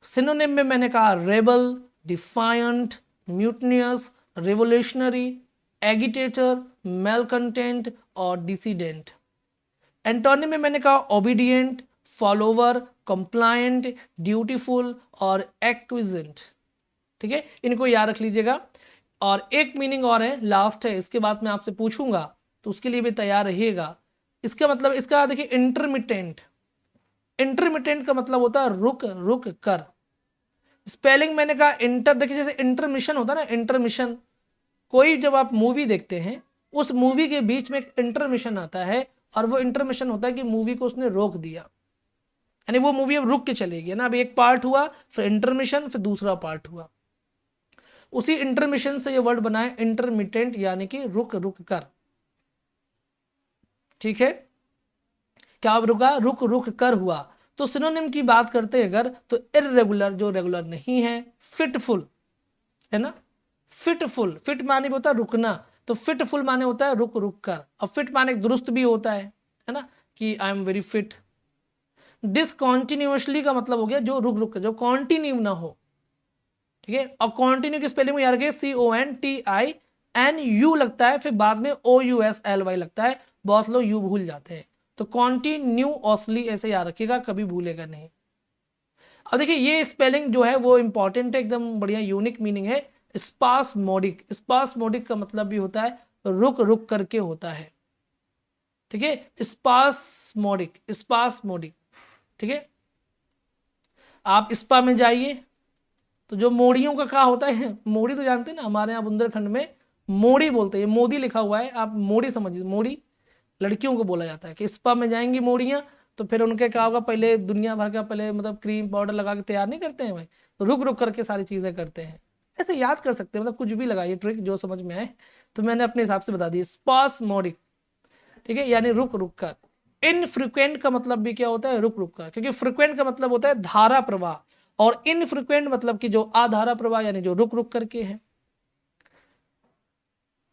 सिनोनिम में मैंने कहा रेबल, डिफायंट, म्यूटनियस, रिवोल्यूशनरी, एगिटेटर, मेलकंटेंट और डिसीडेंट। एंटोनिम में मैंने कहा ओबीडियंट, फॉलोवर, कंप्लायंट, ड्यूटीफुल और एक्विजेंट, ठीक है। इनको याद रख लीजिएगा। और एक मीनिंग और है, लास्ट है, इसके बाद मैं आपसे पूछूंगा तो उसके लिए भी तैयार रहिएगा। इसका मतलब, इसका देखिए इंटरमिटेंट, इंटरमिटेंट का मतलब होता है रुक रुक कर, स्पेलिंग मैंने कहा इंटर, देखिए जैसे इंटरमिशन होता है ना, इंटरमिशन, कोई जब आप मूवी देखते हैं उस मूवी के बीच में एक इंटरमिशन आता है, और वो इंटरमिशन होता है कि मूवी को उसने रोक दिया, यानी वो मूवी अब रुक के चलेगी ना, अब एक पार्ट हुआ फिर इंटरमिशन फिर दूसरा पार्ट हुआ, उसी इंटरमिशन से ये वर्ड बना है इंटरमिटेंट, यानी कि रुक रुक कर। ठीक है, क्या रुका, रुक रुक कर हुआ। तो सिनोनिम की बात करते हैं अगर, तो इर्रेगुलर जो रेगुलर नहीं है, फिटफुल है ना, फिटफुल, फिट माने भी होता है रुकना, तो फिटफुल माने होता है रुक रुक कर, और फिट माने दुरुस्त भी होता है ना, कि आई एम वेरी फिट। डिसकॉन्टिन्यूसली का मतलब हो गया जो रुक रुक कर, जो कॉन्टिन्यू ना हो। ठीक है, और कॉन्टिन्यू की स्पेलिंग में याद रखिए CONTINU लगता है, फिर बाद में OUSLY लगता है, बहुत लोग यू भूल जाते हैं, तो कॉन्टिन्यूअसली ऐसे याद रखिएगा, कभी भूलेगा नहीं। अब देखिए ये स्पेलिंग जो है वो इंपॉर्टेंट है, एकदम बढ़िया यूनिक मीनिंग है, स्पास्मोडिक। स्पास्मोडिक का मतलब भी होता है रुक रुक करके होता है। ठीक है, स्पास्मोडिक, स्पास्मोडिक। ठीक है, आप स्पा में जाइए तो जो मोड़ियों का क्या होता है, मोड़ी तो जानते हैं ना, हमारे यहाँ बुंदेलखंड में मोड़ी बोलते हैं, मोदी लिखा हुआ है, आप मोड़ी समझिए, मोड़ी लड़कियों को बोला जाता है कि स्पा में जाएंगी मोड़ियाँ, तो फिर उनके क्या होगा, पहले दुनिया भर का पहले मतलब क्रीम पाउडर लगा के तैयार नहीं करते हैं भाई, तो रुक रुक करके सारी चीज़ें करते हैं। ऐसे याद कर सकते हैं, मतलब कुछ भी लगाइए ट्रिक जो समझ में आए, तो मैंने अपने हिसाब से बता दी, स्पास्मोडिक। ठीक है, यानी रुक रुक कर। इनफ्रीक्वेंट का मतलब भी क्या होता है, रुक रुक कर, क्योंकि फ्रीक्वेंट का मतलब होता है धारा प्रवाह, और इनफ्रीक्वेंट मतलब कि जो आधारा प्रवाह, यानी जो रुक रुक करके है।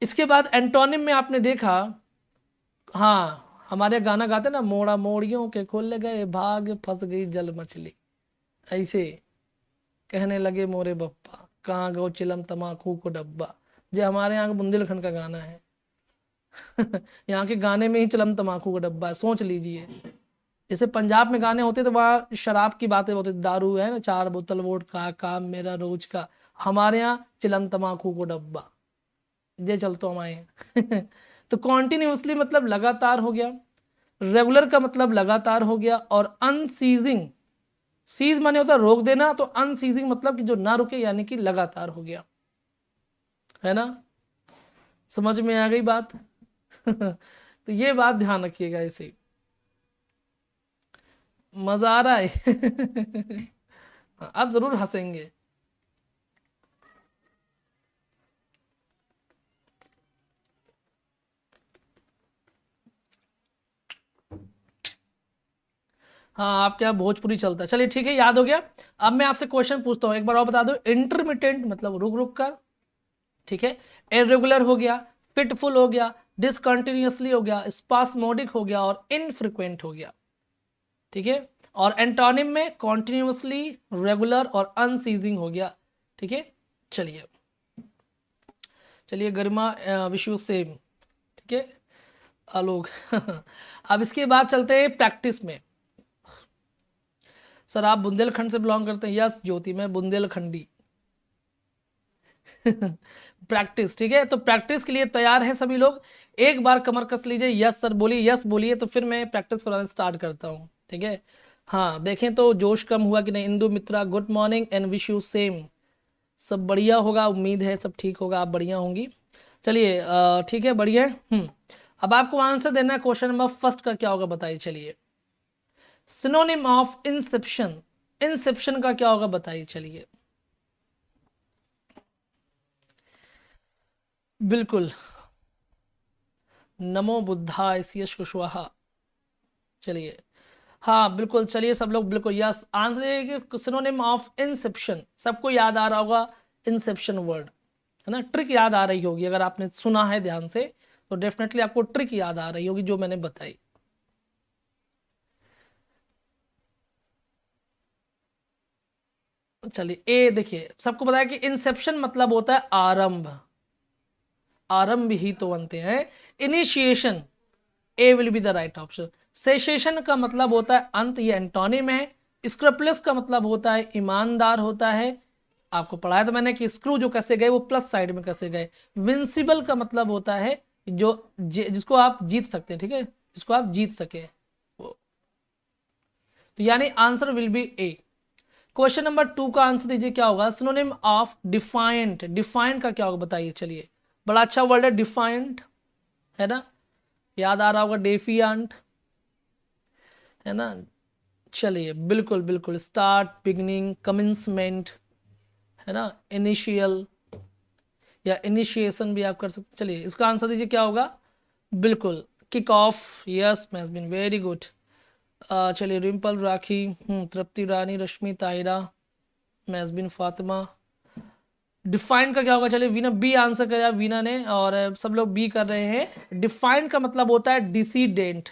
इसके बाद एंटोनिम में आपने देखा, हाँ हमारे गाना गाते ना, मोड़ा मोड़ियों के खोल गए भाग, फंस गई जल मछली, ऐसे कहने लगे मोरे बप्पा, कहाँ गो चिलम तमाकू को डब्बा। जो हमारे यहाँ का बुंदेलखंड का गाना है यहाँ के गाने में ही चिलम तमाकू का डब्बा है, सोच लीजिए। जैसे पंजाब में गाने होते तो वहाँ शराब की बातें होती, दारू है ना, 4 बोतल वोट का काम मेरा रोज का, हमारे यहाँ चिलम तमाकू को डब्बा, ये चल तो हमारे तो कॉन्टिन्यूसली मतलब लगातार हो गया, रेगुलर का मतलब लगातार हो गया, और अनसीजिंग, सीज माने होता है रोक देना, तो अनसीजिंग मतलब कि जो ना रुके, यानी कि लगातार हो गया, है ना, समझ में आ गई बात तो ये बात ध्यान रखिएगा, इसे मजा आ रहा है आप जरूर हंसेंगे। हाँ आपके यहाँ भोजपुरी चलता है, चलिए ठीक है, याद हो गया। अब मैं आपसे क्वेश्चन पूछता हूँ, एक बार और बता दो। इंटरमिटेंट मतलब रुक रुक कर, ठीक है, इरेगुलर हो गया, फिटफुल हो गया, डिसकंटिन्यूअसली हो गया, स्पास्मोडिक हो गया, और इनफ्रीक्वेंट हो गया। ठीक है, और एंटोनिम में कॉन्टिन्यूअसली, रेगुलर और अनसीजिंग हो गया। ठीक है, चलिए चलिए, गरिमा विश यू सेम। ठीक है आलोक अब इसके बाद चलते हैं प्रैक्टिस में। सर आप बुंदेलखंड से बिलोंग करते हैं? यस ज्योति, मैं बुंदेलखंडी प्रैक्टिस, ठीक है, तो प्रैक्टिस के लिए तैयार हैं सभी लोग? एक बार कमर कस लीजिए, यस सर बोलिए, यस बोलिए, तो फिर मैं प्रैक्टिस कराना स्टार्ट करता हूँ। ठीक है, हाँ देखें तो जोश कम हुआ कि नहीं। Indu Mitra good morning and wish you same. सब बढ़िया होगा, उम्मीद है सब ठीक होगा, आप बढ़िया होंगी। चलिए ठीक है, बढ़िया है। अब आपको आंसर देना है। क्वेश्चन नंबर फर्स्ट का क्या होगा बताइए, चलिए। सिनोनिम ऑफ इंसेप्शन, इंसेप्शन का क्या होगा बताइए, चलिए। बिल्कुल, नमो बुद्धाय यश कुशवाहा। चलिए हाँ बिल्कुल, चलिए सब लोग बिल्कुल यस आंसर है कि सिनोनिम ऑफ इंसेप्शन, सबको याद आ रहा होगा इंसेप्शन वर्ड, है ना। ट्रिक याद आ रही होगी, अगर आपने सुना है ध्यान से तो डेफिनेटली आपको ट्रिक याद आ रही होगी जो मैंने बताई। चलिए ए देखिए, सबको पता है कि इंसेप्शन मतलब होता है आरंभ, आरंभ ही तो बनते हैं, initiation, A will be the right option. Cessation का मतलब होता है अंत, ये एंटोनिम है। स्क्रप्लस का मतलब होता है ईमानदार होता है, आपको पढ़ाया था मैंने कि स्क्रू जो कसे गए वो प्लस साइड में कसे गए। विंसिबल का मतलब होता है जो जिसको आप जीत सकते हैं, ठीक है, जिसको आप जीत सके वो। तो यानी answer will B A. Question number 2 का आंसर दीजिए क्या होगा, सिनोनिम ऑफ डिफाइंट, डिफाइंट का क्या होगा बताइए। चलिए बड़ा अच्छा वर्ड है डिफाइंट, है ना, याद आ रहा होगा डेफिएंट, है ना। चलिए बिल्कुल बिल्कुल, स्टार्ट, बिगनिंग, कमिंसमेंट, है ना, इनिशियल या इनिशिएशन भी आप कर सकते। चलिए इसका आंसर दीजिए क्या होगा, बिल्कुल kick off, yes Mehjabeen very good. चलिए रिम्पल, राखी, तृप्ति रानी, रश्मि, ताहिरा, मैज बीन फातिमा। डिफाइन का क्या होगा, चलिए वीना बी आंसर कराया वीना ने, और सब लोग बी कर रहे हैं। डिफाइन का मतलब होता है डिसीडेंट,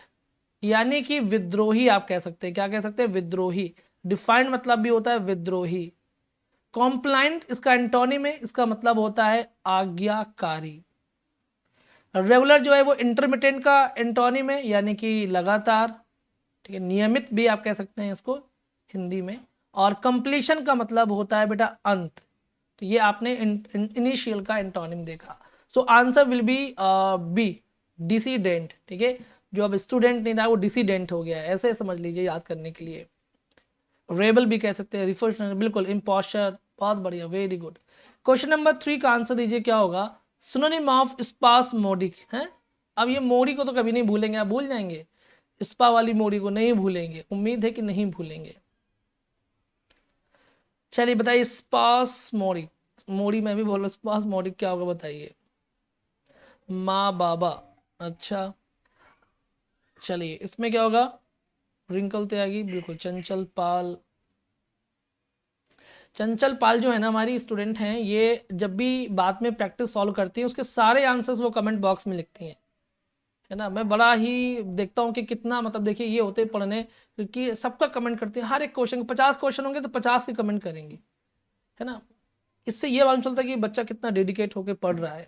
यानी कि विद्रोही आप कह सकते हैं। क्या कह सकते हैं, विद्रोही। डिफाइंड मतलब भी होता है विद्रोही। कॉम्प्लाइंट इसका एंटोनिम है, इसका मतलब होता है आज्ञाकारी। रेगुलर जो है वो इंटरमिटेंट का एंटोनिम है, यानी कि लगातार, ठीक है, नियमित भी आप कह सकते हैं इसको हिंदी में। और कंप्लीशन का मतलब होता है बेटा अंत। तो ये आपने इनिशियल का एंटोनिम देखा। So answer will be B, decedent, ठीक है। जो अब स्टूडेंट नहीं रहा वो डिसीडेंट हो गया है, ऐसे समझ लीजिए याद करने के लिए। रेबल भी कह सकते हैं, रिफॉर्मेशनरी, बिल्कुल, इम्पोस्टर, बहुत बढ़िया, वेरी गुड। क्वेश्चन नंबर 3 का आंसर दीजिए क्या होगा, सिनोनिम ऑफ स्पास्मोडिक है। अब ये मोडी को तो कभी नहीं भूलेंगे, आप भूल जाएंगे, स्पा वाली मोडी को नहीं भूलेंगे, उम्मीद है कि नहीं भूलेंगे। चलिए बताइए स्पास्मोडिक, मोडी मैं भी बोल रहा हूँ, स्पास्मोडिक क्या होगा बताइए। माँ बाबा, अच्छा। चलिए इसमें क्या होगा, रिंकल त्यागी, बिल्कुल, चंचल पाल। चंचल पाल जो है ना हमारी स्टूडेंट हैं, ये जब भी बाद में प्रैक्टिस सॉल्व करती है उसके सारे आंसर्स वो कमेंट बॉक्स में लिखती हैं, है ना। मैं बड़ा ही देखता हूँ कि कितना, मतलब देखिए ये होते पढ़ने, क्योंकि सबका कमेंट करती हैं, हर एक क्वेश्चन, 50 क्वेश्चन होंगे तो 50 के कमेंट करेंगी, है ना। इससे ये मालूम चलता है कि बच्चा कितना डेडिकेट होकर पढ़ रहा है।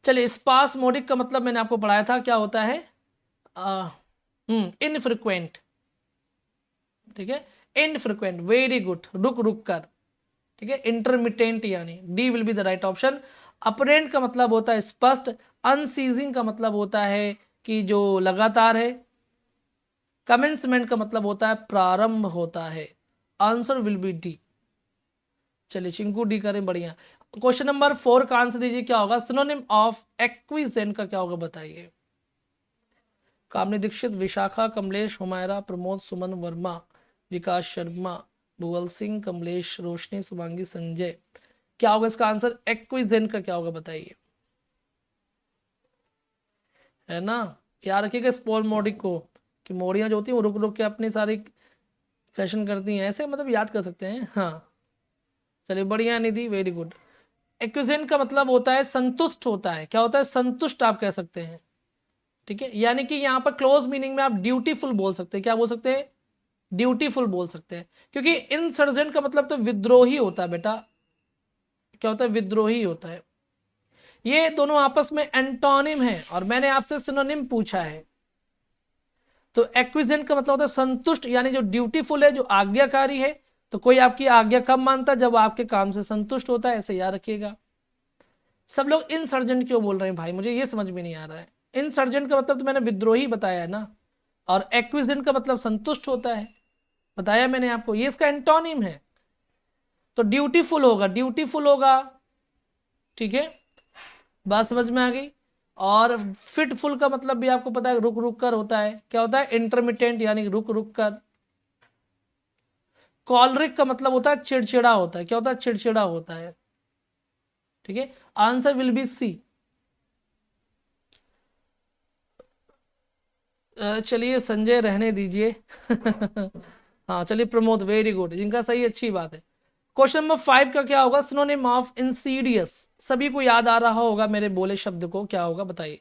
चलिए स्पास्मोडिक का मतलब मैंने आपको पढ़ाया था, क्या होता है, इनफ्रिक्वेंट, ठीक है, इनफ्रिक्वेंट, वेरी गुड, रुक रुक कर, ठीक है। इंटरमिटेंट यानी D will be the right option. Apparent का मतलब होता है स्पष्ट। अनसीजिंग का मतलब होता है कि जो लगातार है। कमेंसमेंट का मतलब होता है प्रारंभ होता है। Answer will B D. चलिए चिंकू डी करें, बढ़िया। क्वेश्चन नंबर 4 का आंसर दीजिए क्या होगा, सिनोनिम ऑफ एक्विजेंट का क्या होगा बताइए। कामनी दीक्षित, विशाखा, कमलेश, हुमायरा, प्रमोद, सुमन वर्मा, विकास शर्मा, भुवल सिंह, कमलेश, रोशनी, शुभांगी, संजय। क्या होगा इसका आंसर, एक्विजेंट का क्या होगा बताइए, है ना। याद रखिएगा स्पोल्मोडिक को, कि मोड़ियाँ जो होती हैं वो रुक रुक के अपनी सारी फैशन करती हैं, ऐसे मतलब याद कर सकते हैं, हाँ। चलिए बढ़िया निधि, वेरी गुड। एक्विजेंट का मतलब होता है संतुष्ट होता है, क्या होता है, संतुष्ट आप कह सकते हैं, ठीक है। यानी कि यहाँ पर क्लोज मीनिंग में आप ड्यूटीफुल बोल सकते हैं, क्या बोल सकते हैं, ड्यूटीफुल बोल सकते हैं। क्योंकि इंसर्जेंट का मतलब तो विद्रोही होता है बेटा, क्या होता है, विद्रोही होता है। ये दोनों आपस में एंटोनिम है, और मैंने आपसे सिनोनिम पूछा है। तो एक्विजेंट का मतलब होता है संतुष्ट, यानी जो ड्यूटीफुल है, जो आज्ञाकारी है। तो कोई आपकी आज्ञा कब मानता है, जब आपके काम से संतुष्ट होता है, ऐसे याद रखिएगा। सब लोग इंसर्जेंट क्यों बोल रहे हैं भाई, मुझे ये समझ में नहीं आ रहा है। इंसर्जेंट का मतलब तो मैंने विद्रोही बताया है ना, और एक्विजेंट का मतलब संतुष्ट होता है, बताया मैंने आपको, ये इसका एंटोनिम है। तो ड्यूटीफुल होगा, ड्यूटीफुल होगा, ठीक है, बात समझ में आ गई। और फिटफुल का मतलब भी आपको पता है, रुक रुक कर होता है, क्या होता है, इंटरमिटेंट, यानी रुक रुक कर। कॉलरिक का मतलब होता है चिड़चिड़ा होता है, क्या होता है, चिड़चिड़ा होता है, ठीक है। Answer will be C. चलिए संजय रहने दीजिए हाँ चलिए प्रमोद, वेरी गुड, जिनका सही, अच्छी बात है। क्वेश्चन नंबर 5 का क्या होगा, सिनोनिम ऑफ इंसीडियस। सभी को याद आ रहा होगा मेरे बोले शब्द को, क्या होगा बताइए।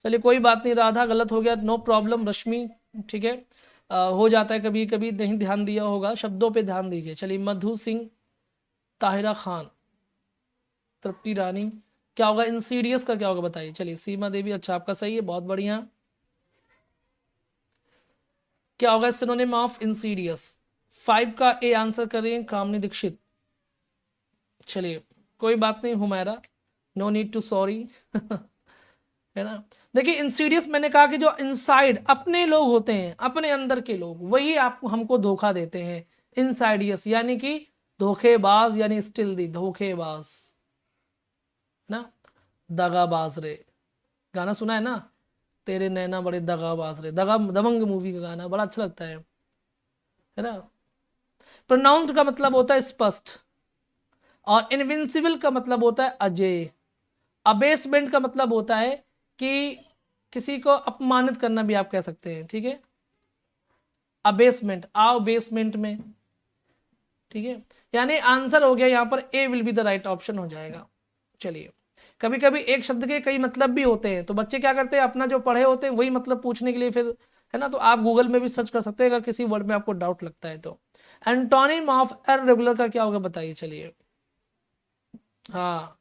चलिए कोई बात नहीं, राधा गलत हो गया, नो प्रॉब्लम, रश्मि, ठीक है, हो जाता है कभी कभी, नहीं ध्यान दिया होगा, शब्दों पे ध्यान दीजिए। चलिए मधु सिंह, ताहिरा खान, तृप्ति रानी। क्या होगा इंसीडियस का, क्या होगा बताइए। चलिए सीमा देवी, अच्छा आपका सही है, बहुत बढ़िया। क्या होगा सिनोनिम ऑफ इंसीडियस। 5 का ए आंसर करें कामनी दीक्षित। चलिए कोई बात नहीं Humaira, no need to sorry है ना। देखिए इंसीडियस मैंने कहा कि जो इनसाइड अपने लोग होते हैं, अपने अंदर के लोग, वही आपको हमको धोखा देते हैं, इनसाइडियस यानी कि धोखेबाज, यानी स्टिल दी, धोखेबाज ना, दगाबाज रे, गाना सुना है ना, तेरे नैना बड़े दगाबाज रे, दगा दबंग मूवी का गाना, बड़ा अच्छा लगता है ना। प्रोनाउंस का मतलब होता है स्पष्ट, और इनविंसिबल का मतलब होता है अजय। अबेसमेंट का मतलब होता है कि किसी को अपमानित करना भी आप कह सकते हैं, ठीक है। अबेसमेंट, आओ बेसमेंट में, ठीक है। यानी आंसर हो गया यहाँ पर A will be the right option हो जाएगा। चलिए, कभी कभी एक शब्द के कई मतलब भी होते हैं, तो बच्चे क्या करते हैं, अपना जो पढ़े होते हैं वही मतलब पूछने के लिए फिर, है ना, तो आप गूगल में भी सर्च कर सकते हैं अगर किसी वर्ड में आपको डाउट लगता है तो। एंटोनिम ऑफ इररेगुलर का क्या होगा बताइए, चलिए। हाँ,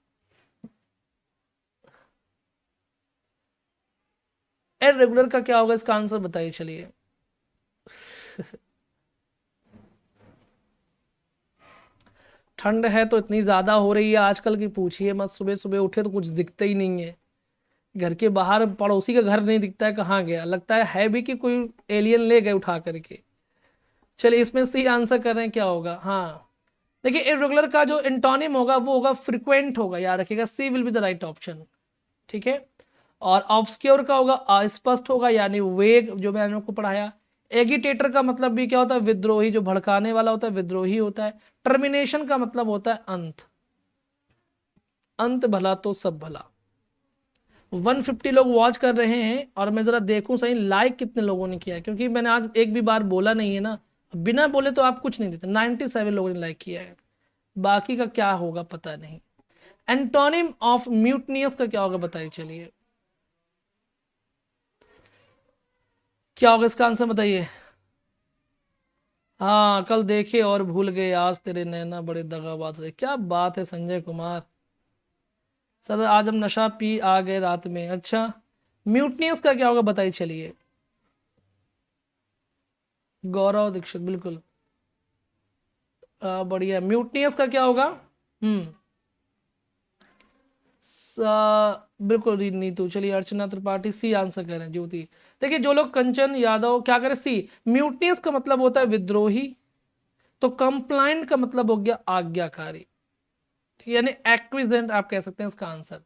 इररेगुलर का क्या होगा, इसका आंसर बताइए, चलिए। ठंड है तो इतनी ज्यादा हो रही है आजकल की पूछिए मत, सुबह सुबह उठे तो कुछ दिखता ही नहीं है, घर के बाहर पड़ोसी का घर नहीं दिखता है, कहाँ गया, लगता है भी कि कोई एलियन ले गए उठा करके। चलिए, इसमें सी आंसर कर रहे हैं, क्या होगा, हाँ। देखिए, इररेगुलर का जो एंटोनिम होगा वो होगा फ्रिक्वेंट होगा, याद रखिएगा, C will be the right option, ठीक है। और ऑब्सक्योर का होगा अस्पष्ट होगा, यानी वेग, जो मैंने आपको पढ़ाया। एगिटेटर का मतलब भी क्या होता है, विद्रोही, जो भड़काने वाला होता है विद्रोही होता है। टर्मिनेशन का मतलब होता है अंत, अंत भला तो सब भला। 150 लोग वॉच कर रहे हैं, और मैं जरा देखूं सही लाइक कितने लोगों ने किया है, क्योंकि मैंने आज एक भी बार बोला नहीं है ना, बिना बोले तो आप कुछ नहीं देते। 97 लोगों ने लाइक किया है, बाकी का क्या होगा पता नहीं। एंटोनिम ऑफ म्यूटनियस का क्या होगा बताइए, चलिए, क्या होगा इसका आंसर बताइए। हाँ, कल देखे और भूल गए, आज तेरे नैना बड़े दगाबाज है, क्या बात है संजय कुमार सर, आज हम नशा पी आ गए रात में, अच्छा। म्यूटनियस का क्या होगा बताइए, चलिए। गौरव दीक्षित, बिल्कुल बढ़िया। म्यूटनियस का क्या होगा, हम्म बिल्कुल नीतू, चलिए। अर्चना त्रिपाठी सी आंसर कर रहे हैं, ज्योति। देखिए, जो लोग, कंचन यादव क्या करें, सी। म्यूटनियस का मतलब होता है विद्रोही, तो कंप्लाइंट का मतलब हो गया आज्ञाकारी, ठीक है, यानी एक्विजेंट आप कह सकते हैं इसका आंसर।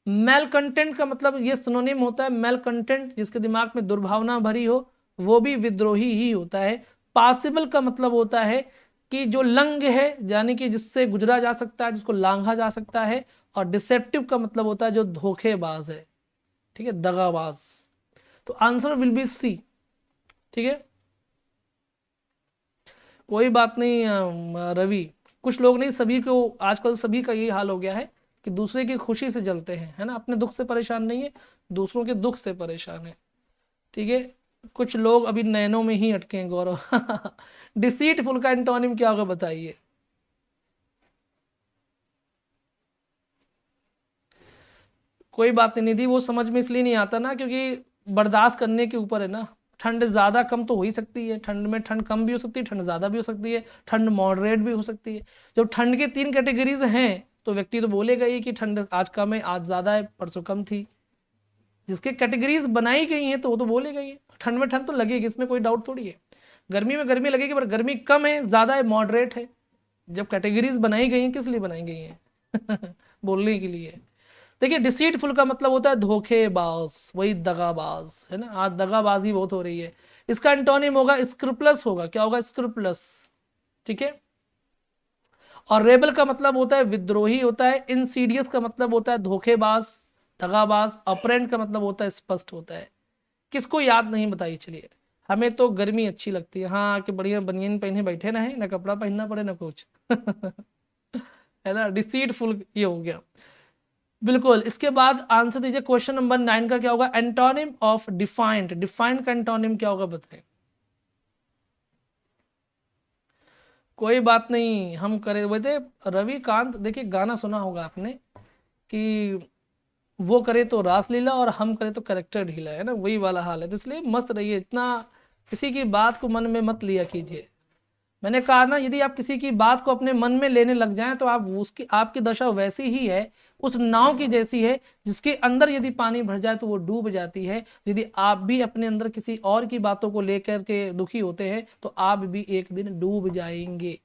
मेल कंटेंट का मतलब ये सिनोनिम होता है, मेल कंटेंट जिसके दिमाग में दुर्भावना भरी हो वो भी विद्रोही ही होता है। पासिबल का मतलब होता है कि जो लंग है, यानी कि जिससे गुजरा जा सकता है, जिसको लांघा जा सकता है। और डिसेप्टिव का मतलब होता है जो धोखेबाज है, ठीक है, दगाबाज। तो आंसर विल बी सी, ठीक है। कोई बात नहीं रवि, कुछ लोग नहीं, सभी को आजकल सभी का यही हाल हो गया है कि दूसरे की खुशी से जलते हैं, है ना, अपने दुख से परेशान नहीं है, दूसरों के दुख से परेशान है, ठीक है। कुछ लोग अभी नैनों में ही अटके हैं, गौरव। डिसीटफुल का एंटोनिम क्या होगा बताइए। कोई बात नहीं निधि, वो समझ में इसलिए नहीं आता ना क्योंकि बर्दाश्त करने के ऊपर है ना। ठंड ज्यादा कम तो हो ही सकती है, ठंड में ठंड कम भी हो सकती है, ठंड ज्यादा भी हो सकती है, ठंड मॉडरेट भी हो सकती है। जब ठंड के 3 कैटेगरीज हैं तो व्यक्ति तो बोलेगा ही कि ठंड आज कम है, आज ज्यादा है, परसों कम थी। जिसके कैटेगरीज बनाई गई हैं तो वो तो बोलेगा ही, ठंड में ठंड तो लगेगी, इसमें कोई डाउट थोड़ी है। गर्मी में गर्मी लगेगी, पर गर्मी कम है, ज्यादा है, मॉडरेट है। जब कैटेगरीज बनाई गई हैं, किस लिए बनाई गई हैं? बोलने के लिए। देखिए, डिसीटफुल का मतलब होता है धोखेबाज, वही दगाबाज, है ना, आज दगाबाजी बहुत हो रही है। इसका एंटोनिम होगा स्क्रूपलस होगा, क्या होगा, स्क्रूपलस, ठीक है। और रेबल का मतलब होता है विद्रोही होता है। इंसीडियस का मतलब होता है धोखेबाज, दगाबाज। अपरेंट का मतलब होता है स्पष्ट होता है। किसको याद नहीं बताइए, चलिए। हमें तो गर्मी अच्छी लगती है, हाँ, कि बढ़िया बनियान पहने बैठे ना है, ना कपड़ा पहनना पड़े ना कुछ। है ना, डिसीटफुल ये हो गया, बिल्कुल। इसके बाद आंसर दीजिए, क्वेश्चन नंबर 9 का क्या होगा, एंटोनिम ऑफ डिफाइंड। डिफाइंड का एंटोनिम क्या होगा बताएं। कोई बात नहीं, हम करे हुए थे। रविकांत, देखिए गाना सुना होगा आपने कि वो करे तो रासलीला और हम करे तो करेक्टर ढीला, है ना, वही वाला हाल है। तो इसलिए मस्त रहिए, इतना किसी की बात को मन में मत लिया कीजिए, मैंने कहा ना, यदि आप किसी की बात को अपने मन में लेने लग जाएं तो आप उसकी आपकी दशा वैसी ही है, उस नाव की जैसी है जिसके अंदर यदि पानी भर जाए तो वो डूब जाती है। यदि आप भी अपने अंदर किसी और की बातों को लेकर के दुखी होते हैं तो आप भी एक दिन डूब जाएंगे।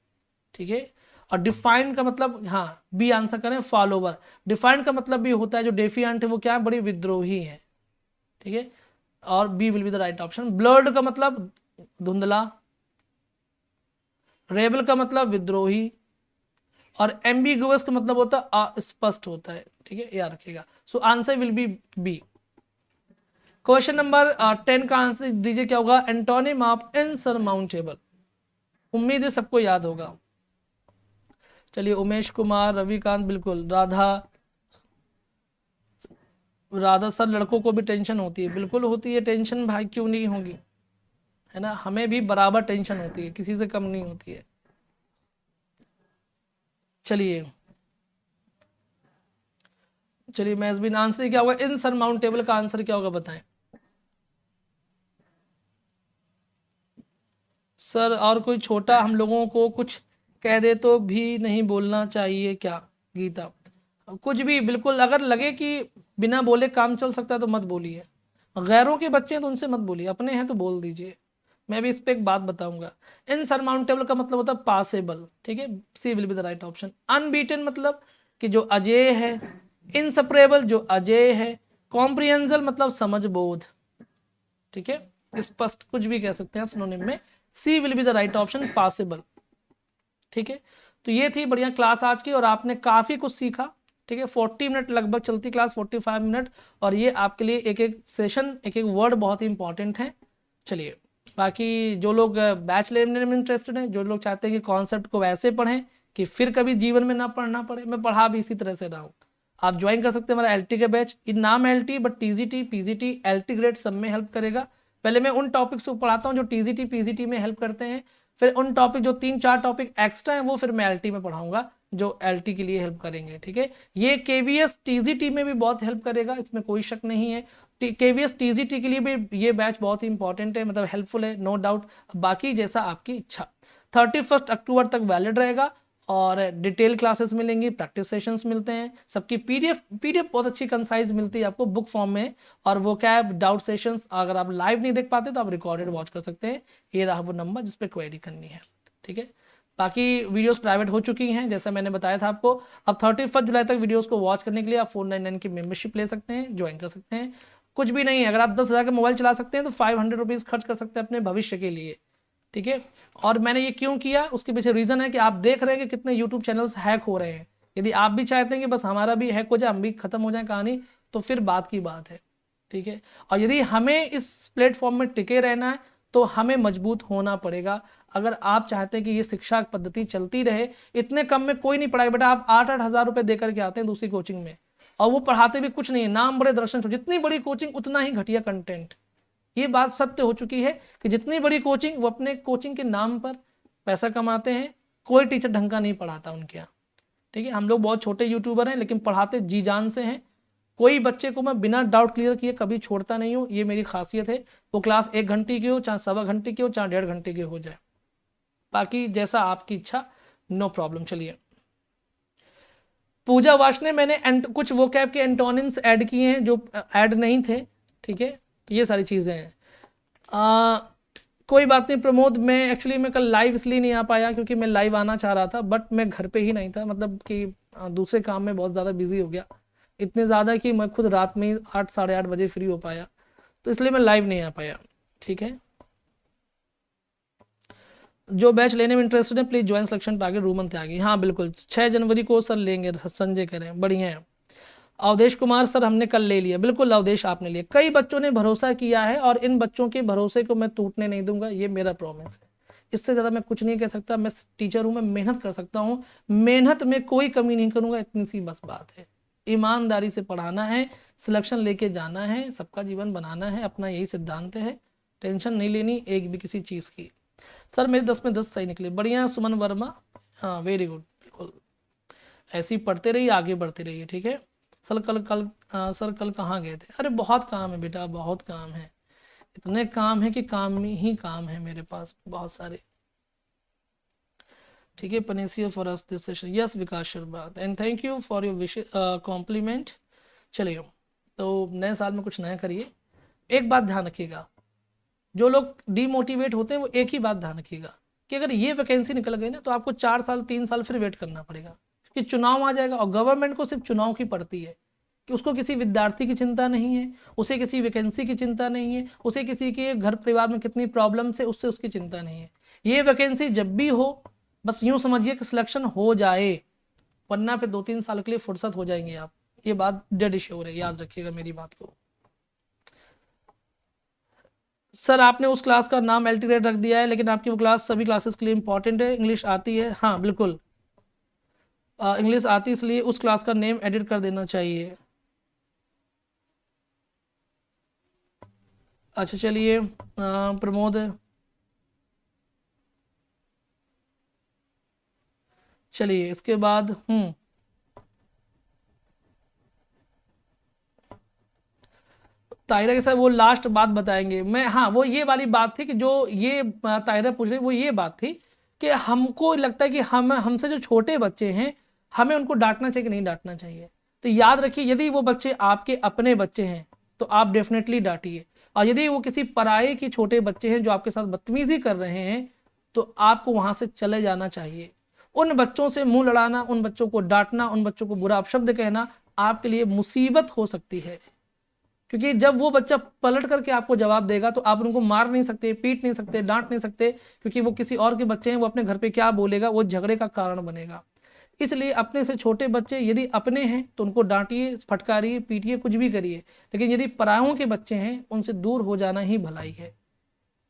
ठीक है। और डिफाइन का मतलब, हाँ बी आंसर करें, फॉलोवर। डिफाइन का मतलब भी होता है जो डेफिएंट है वो क्या है, बड़ी विद्रोही है। ठीक है, और B will be the right option. Blurred का मतलब धुंधला, रेबल का मतलब विद्रोही, और एम्बिगुअस का मतलब होता है अस्पष्ट होता है। ठीक है, याद रखिएगा। So answer will be B. Question number 10 का आंसर दीजिए, क्या होगा? Antonym of insurmountable. उम्मीद है सबको याद होगा। चलिए, उमेश कुमार, रविकांत, बिल्कुल। राधा, राधा सर, लड़कों को भी टेंशन होती है। बिल्कुल होती है टेंशन भाई, क्यों नहीं होगी, है ना? हमें भी बराबर टेंशन होती है, किसी से कम नहीं होती है। चलिए चलिए, मैजबिन, आंसर क्या होगा? इनसरमाउंटेबल का आंसर क्या होगा, बताएं सर। और कोई छोटा हम लोगों को कुछ कह दे तो भी नहीं बोलना चाहिए क्या? गीता, कुछ भी, बिल्कुल। अगर लगे कि बिना बोले काम चल सकता है तो मत बोलिए। गैरों के बच्चे हैं तो उनसे मत बोलिए, अपने हैं तो बोल दीजिए। मैं भी इस पर एक बात बताऊंगा। इनसरमाउंटेबल का मतलब होता है पासेबल। ठीक है, C will be the right option. Unbeaten मतलब कि जो अजेय है। इनसपरेबल जो अजेय है। कॉम्प्रिहेंसल मतलब समझ बोध। ठीक है, स्पष्ट, कुछ भी कह सकते हैं आप सिनोनिम में। C will be the right option, passable. ठीक है, तो ये थी बढ़िया क्लास आज की, और आपने काफी कुछ सीखा। ठीक है, 40 मिनट लगभग चलती क्लास, 45 मिनट, और ये आपके लिए एक एक सेशन, एक एक वर्ड बहुत ही इंपॉर्टेंट है। चलिए, बाकी जो लोग बैच लेने में इंटरेस्टेड हैं, जो लोग चाहते हैं कि कॉन्सेप्ट को वैसे पढ़ें कि फिर कभी जीवन में ना पढ़ना पड़े, मैं पढ़ा भी इसी तरह से रहा हूँ, आप ज्वाइन कर सकते हैं हमारा LT का बैच। नाम LT, but TGT PGT LT grade सब में हेल्प करेगा। पहले मैं उन टॉपिक्स को पढ़ाता हूँ जो TGT PGT में हेल्प करते हैं, फिर उन टॉपिक जो 3-4 टॉपिक एक्स्ट्रा हैं वो फिर मैं LT में पढ़ाऊंगा जो LT के लिए हेल्प करेंगे। ठीक है, ये KVS TGT में भी बहुत हेल्प करेगा, इसमें कोई शक नहीं है। KVS TGT के लिए भी ये बैच बहुत ही इंपॉर्टेंट है, मतलब हेल्पफुल है, नो डाउट। बाकी जैसा आपकी इच्छा। 31 अक्टूबर तक वैलिड रहेगा, और डिटेल क्लासेस मिलेंगी, प्रैक्टिस सेशंस मिलते हैं, सबकी पीडीएफ बहुत अच्छी कंसाइज मिलती है आपको बुक फॉर्म में। और वो क्या है, डाउट सेशंस अगर आप लाइव नहीं देख पाते तो आप रिकॉर्डेड वॉच कर सकते हैं। ये रहा वो नंबर जिस पे क्वेरी करनी है। ठीक है, बाकी वीडियोस प्राइवेट हो चुकी हैं जैसा मैंने बताया था आपको। अब 31 जुलाई तक वीडियोस को वॉच करने के लिए आप 499 की मेंबरशिप ले सकते हैं, ज्वाइन कर सकते हैं। कुछ भी नहीं है, अगर आप 10,000 का मोबाइल चला सकते हैं तो 500 रुपीज़ खर्च कर सकते हैं अपने भविष्य के लिए। ठीक है, और मैंने ये क्यों किया, उसके पीछे रीजन है कि आप देख रहे हैं कि कितने यूट्यूब चैनल्स हैक हो रहे हैं। यदि आप भी चाहते हैं कि बस हमारा भी हैक हो जाए, हम भी खत्म हो जाए कहानी, तो फिर बात की बात है। ठीक है, और यदि हमें इस प्लेटफॉर्म में टिके रहना है तो हमें मजबूत होना पड़ेगा। अगर आप चाहते हैं कि ये शिक्षा पद्धति चलती रहे, इतने कम में कोई नहीं पढ़ाएगा बेटा। आप 8-8 हज़ार रुपए देकर के आते हैं दूसरी कोचिंग में, और वो पढ़ाते भी कुछ नहीं है, नाम बड़े दर्शन छोड़। जितनी बड़ी कोचिंग उतना ही घटिया कंटेंट। ये बात सत्य हो चुकी है कि जितनी बड़ी कोचिंग, वो अपने कोचिंग के नाम पर पैसा कमाते हैं, कोई टीचर ढंग का नहीं पढ़ाता उनके यहाँ। ठीक है, हम लोग बहुत छोटे यूट्यूबर हैं लेकिन पढ़ाते जी जान से हैं। कोई बच्चे को मैं बिना डाउट क्लियर किए कभी छोड़ता नहीं हूँ, ये मेरी खासियत है। वो क्लास 1 घंटे की हो, चाहे 1.25 घंटे की हो, चाहे 1.5 घंटे की हो जाए, बाकी जैसा आपकी इच्छा, नो प्रॉब्लम। चलिए, पूजा वाश ने मैंने कुछ वोकैब के एंटोनिम्स ऐड किए हैं जो ऐड नहीं थे। ठीक है, तो ये सारी चीज़ें हैं। कोई बात नहीं प्रमोद, मैं एक्चुअली मैं कल लाइव इसलिए नहीं आ पाया क्योंकि मैं लाइव आना चाह रहा था, बट मैं घर पे ही नहीं था, मतलब कि दूसरे काम में बहुत ज़्यादा बिजी हो गया। इतने ज़्यादा कि मैं खुद रात में 8 साढ़े 8 बजे फ्री हो पाया, तो इसलिए मैं लाइव नहीं आ पाया। ठीक है, जो बैच लेने में इंटरेस्टेड है please join selection target Ruman Tyagi. हाँ बिल्कुल, 6 जनवरी को सर लेंगे, संजय कह रहे हैं, बढ़िया है। अवधेश कुमार सर हमने कल ले लिया, बिल्कुल अवधेश आपने लिया। कई बच्चों ने भरोसा किया है और इन बच्चों के भरोसे को मैं टूटने नहीं दूंगा, ये मेरा प्रॉमिस है। इससे ज़्यादा मैं कुछ नहीं कह सकता। मैं टीचर हूँ, मैं मेहनत कर सकता हूँ, मेहनत में कोई कमी नहीं करूँगा, इतनी सी बस बात है। ईमानदारी से पढ़ाना है, सिलेक्शन लेके जाना है, सबका जीवन बनाना है, अपना यही सिद्धांत है। टेंशन नहीं लेनी एक भी किसी चीज़ की। सर मेरे 10 में 10 सही निकले, बढ़िया सुमन वर्मा, हाँ वेरी गुड, बिल्कुल ऐसे ही पढ़ते रहिए, आगे बढ़ते रहिए। ठीक है, सर कल कहाँ गए थे? अरे बहुत काम है बेटा, बहुत काम है, इतने काम है कि काम में ही काम है मेरे पास बहुत सारे। ठीक है, panacea for us this session, yes Vikas Sharma, and thank you for your wish compliment. चलिए, तो नए साल में कुछ नया करिए। एक बात ध्यान रखिएगा, जो लोग डीमोटिवेट होते हैं वो एक ही बात ध्यान रखिएगा कि अगर ये वैकेंसी निकल गई ना तो आपको 4 साल 3 साल फिर वेट करना पड़ेगा, क्योंकि चुनाव आ जाएगा और गवर्नमेंट को सिर्फ चुनाव की पड़ती है कि उसको किसी विद्यार्थी की चिंता नहीं है, उसे किसी वैकेंसी की चिंता नहीं है, उसे किसी के घर परिवार में कितनी प्रॉब्लम्स है उससे उसकी चिंता नहीं है। ये वैकेंसी जब भी हो बस यूं समझिए कि सिलेक्शन हो जाए, वरना फिर 2-3 साल के लिए फुर्सत हो जाएंगे आप। ये बात डेड श्योर है, याद रखिएगा मेरी बात को। सर आपने उस क्लास का नाम एल्टीग्रेड रख दिया है, लेकिन आपकी वो क्लास सभी क्लासेस के लिए इंपॉर्टेंट है। इंग्लिश आती है? हाँ बिल्कुल, इंग्लिश आती, इसलिए उस क्लास का नेम एडिट कर देना चाहिए। अच्छा चलिए, प्रमोद, चलिए इसके बाद तायरा के साथ वो लास्ट बात बताएंगे मैं। हाँ, वो ये वाली बात थी कि जो ये तायरा पूछ रही, वो ये बात थी कि हमको लगता है कि हमसे जो छोटे बच्चे हैं हमें उनको डांटना चाहिए कि नहीं डांटना चाहिए। तो याद रखिए, यदि वो बच्चे आपके अपने बच्चे हैं तो आप डेफिनेटली डांटिए, और यदि वो किसी पराये के छोटे बच्चे हैं जो आपके साथ बदतमीजी कर रहे हैं तो आपको वहां से चले जाना चाहिए। उन बच्चों से मुंह लड़ाना, उन बच्चों को डांटना, उन बच्चों को बुरा अपशब्द कहना आपके लिए मुसीबत हो सकती है, क्योंकि जब वो बच्चा पलट करके आपको जवाब देगा तो आप उनको मार नहीं सकते, पीट नहीं सकते, डांट नहीं सकते, क्योंकि वो किसी और के बच्चे हैं, वो अपने घर पे क्या बोलेगा, वो झगड़े का कारण बनेगा। इसलिए अपने से छोटे बच्चे यदि अपने हैं तो उनको डांटिए, फटकारिए, पीटिए, कुछ भी करिए, लेकिन यदि परायों के बच्चे हैं उनसे दूर हो जाना ही भलाई है।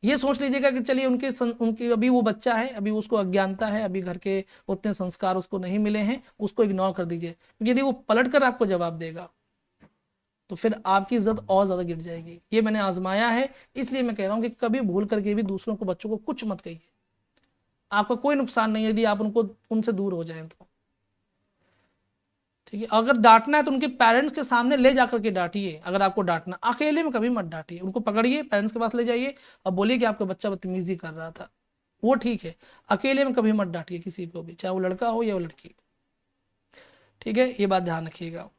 ये सोच लीजिएगा कि चलिए उनकी अभी वो बच्चा है, अभी उसको अज्ञानता है, अभी घर के उतने संस्कार उसको नहीं मिले हैं, उसको इग्नोर कर दीजिए, क्योंकि यदि वो पलट कर आपको जवाब देगा तो फिर आपकी इज्जत और ज्यादा गिर जाएगी। ये मैंने आजमाया है, इसलिए मैं कह रहा हूं कि कभी भूल करके भी दूसरों को, बच्चों को कुछ मत कहिए, आपका कोई नुकसान नहीं है यदि आप उनसे दूर हो जाएं तो। ठीक है, अगर डांटना है तो उनके पेरेंट्स के सामने ले जाकर के डांटिए। अगर आपको डांटना, अकेले में कभी मत डांटिए, उनको पकड़िए, पेरेंट्स के पास ले जाइए और बोलिए कि आपका बच्चा बदतमीजी कर रहा था, वो ठीक है। अकेले में कभी मत डांटिए किसी को भी, चाहे वो लड़का हो या वो लड़की। ठीक है, ये बात ध्यान रखिएगा।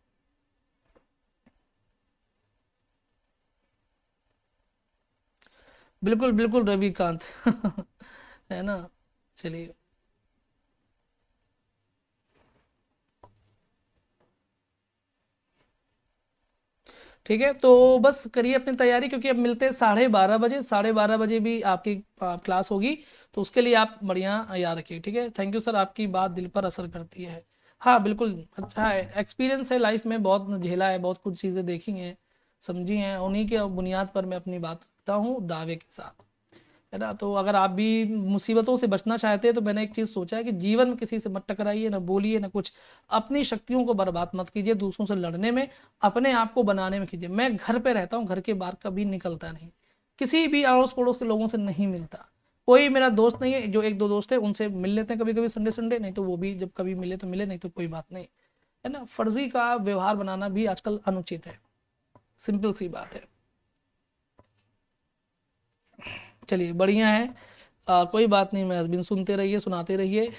बिल्कुल बिल्कुल रविकांत है ना। चलिए, ठीक है, तो बस करिए अपनी तैयारी, क्योंकि अब मिलते हैं 12:30 बजे। 12:30 बजे भी आपकी क्लास होगी, तो उसके लिए आप बढ़िया याद रखिए। ठीक है, थैंक यू सर, आपकी बात दिल पर असर करती है। हाँ बिल्कुल, अच्छा है, एक्सपीरियंस है लाइफ में, बहुत झेला है, बहुत कुछ चीज़ें देखी हैं, समझी हैं, उन्हीं के बुनियाद पर मैं अपनी बात रखता हूँ दावे के साथ, है ना। तो अगर आप भी मुसीबतों से बचना चाहते हैं तो मैंने एक चीज़ सोचा है कि जीवन में किसी से मत टकराइए, ना बोलिए, ना कुछ, अपनी शक्तियों को बर्बाद मत कीजिए दूसरों से लड़ने में, अपने आप को बनाने में कीजिए। मैं घर पे रहता हूँ, घर के बाहर कभी निकलता नहीं, किसी भी अड़ोस पड़ोस के लोगों से नहीं मिलता, कोई मेरा दोस्त नहीं है। जो 1-2 दोस्त है उनसे मिल लेते हैं कभी कभी संडे संडे, नहीं तो वो भी जब कभी मिले तो मिले, नहीं तो कोई बात नहीं, है ना। फर्जी का व्यवहार बनाना भी आजकल अनुचित है, सिंपल सी बात है। चलिए बढ़िया है, कोई बात नहीं, मैं हस्बैंड सुनते रहिए, सुनाते रहिए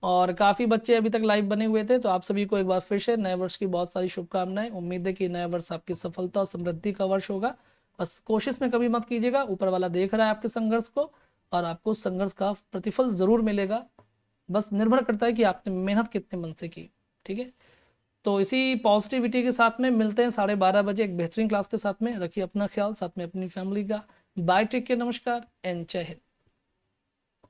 और काफ़ी बच्चे अभी तक लाइव बने हुए थे, तो आप सभी को एक बार फिर से नए वर्ष की बहुत सारी शुभकामनाएं। उम्मीद है कि नया वर्ष आपकी सफलता और समृद्धि का वर्ष होगा। बस कोशिश में कभी मत कीजिएगा, ऊपर वाला देख रहा है आपके संघर्ष को और आपको संघर्ष का प्रतिफल जरूर मिलेगा। बस निर्भर करता है कि आपने मेहनत कितने मन से की। ठीक है, तो इसी पॉजिटिविटी के साथ में मिलते हैं 12:30 बजे एक बेहतरीन क्लास के साथ में। रखिए अपना ख्याल, साथ में अपनी फैमिली का। बाय, टेक केयर, नमस्कार एंड जय हिंद।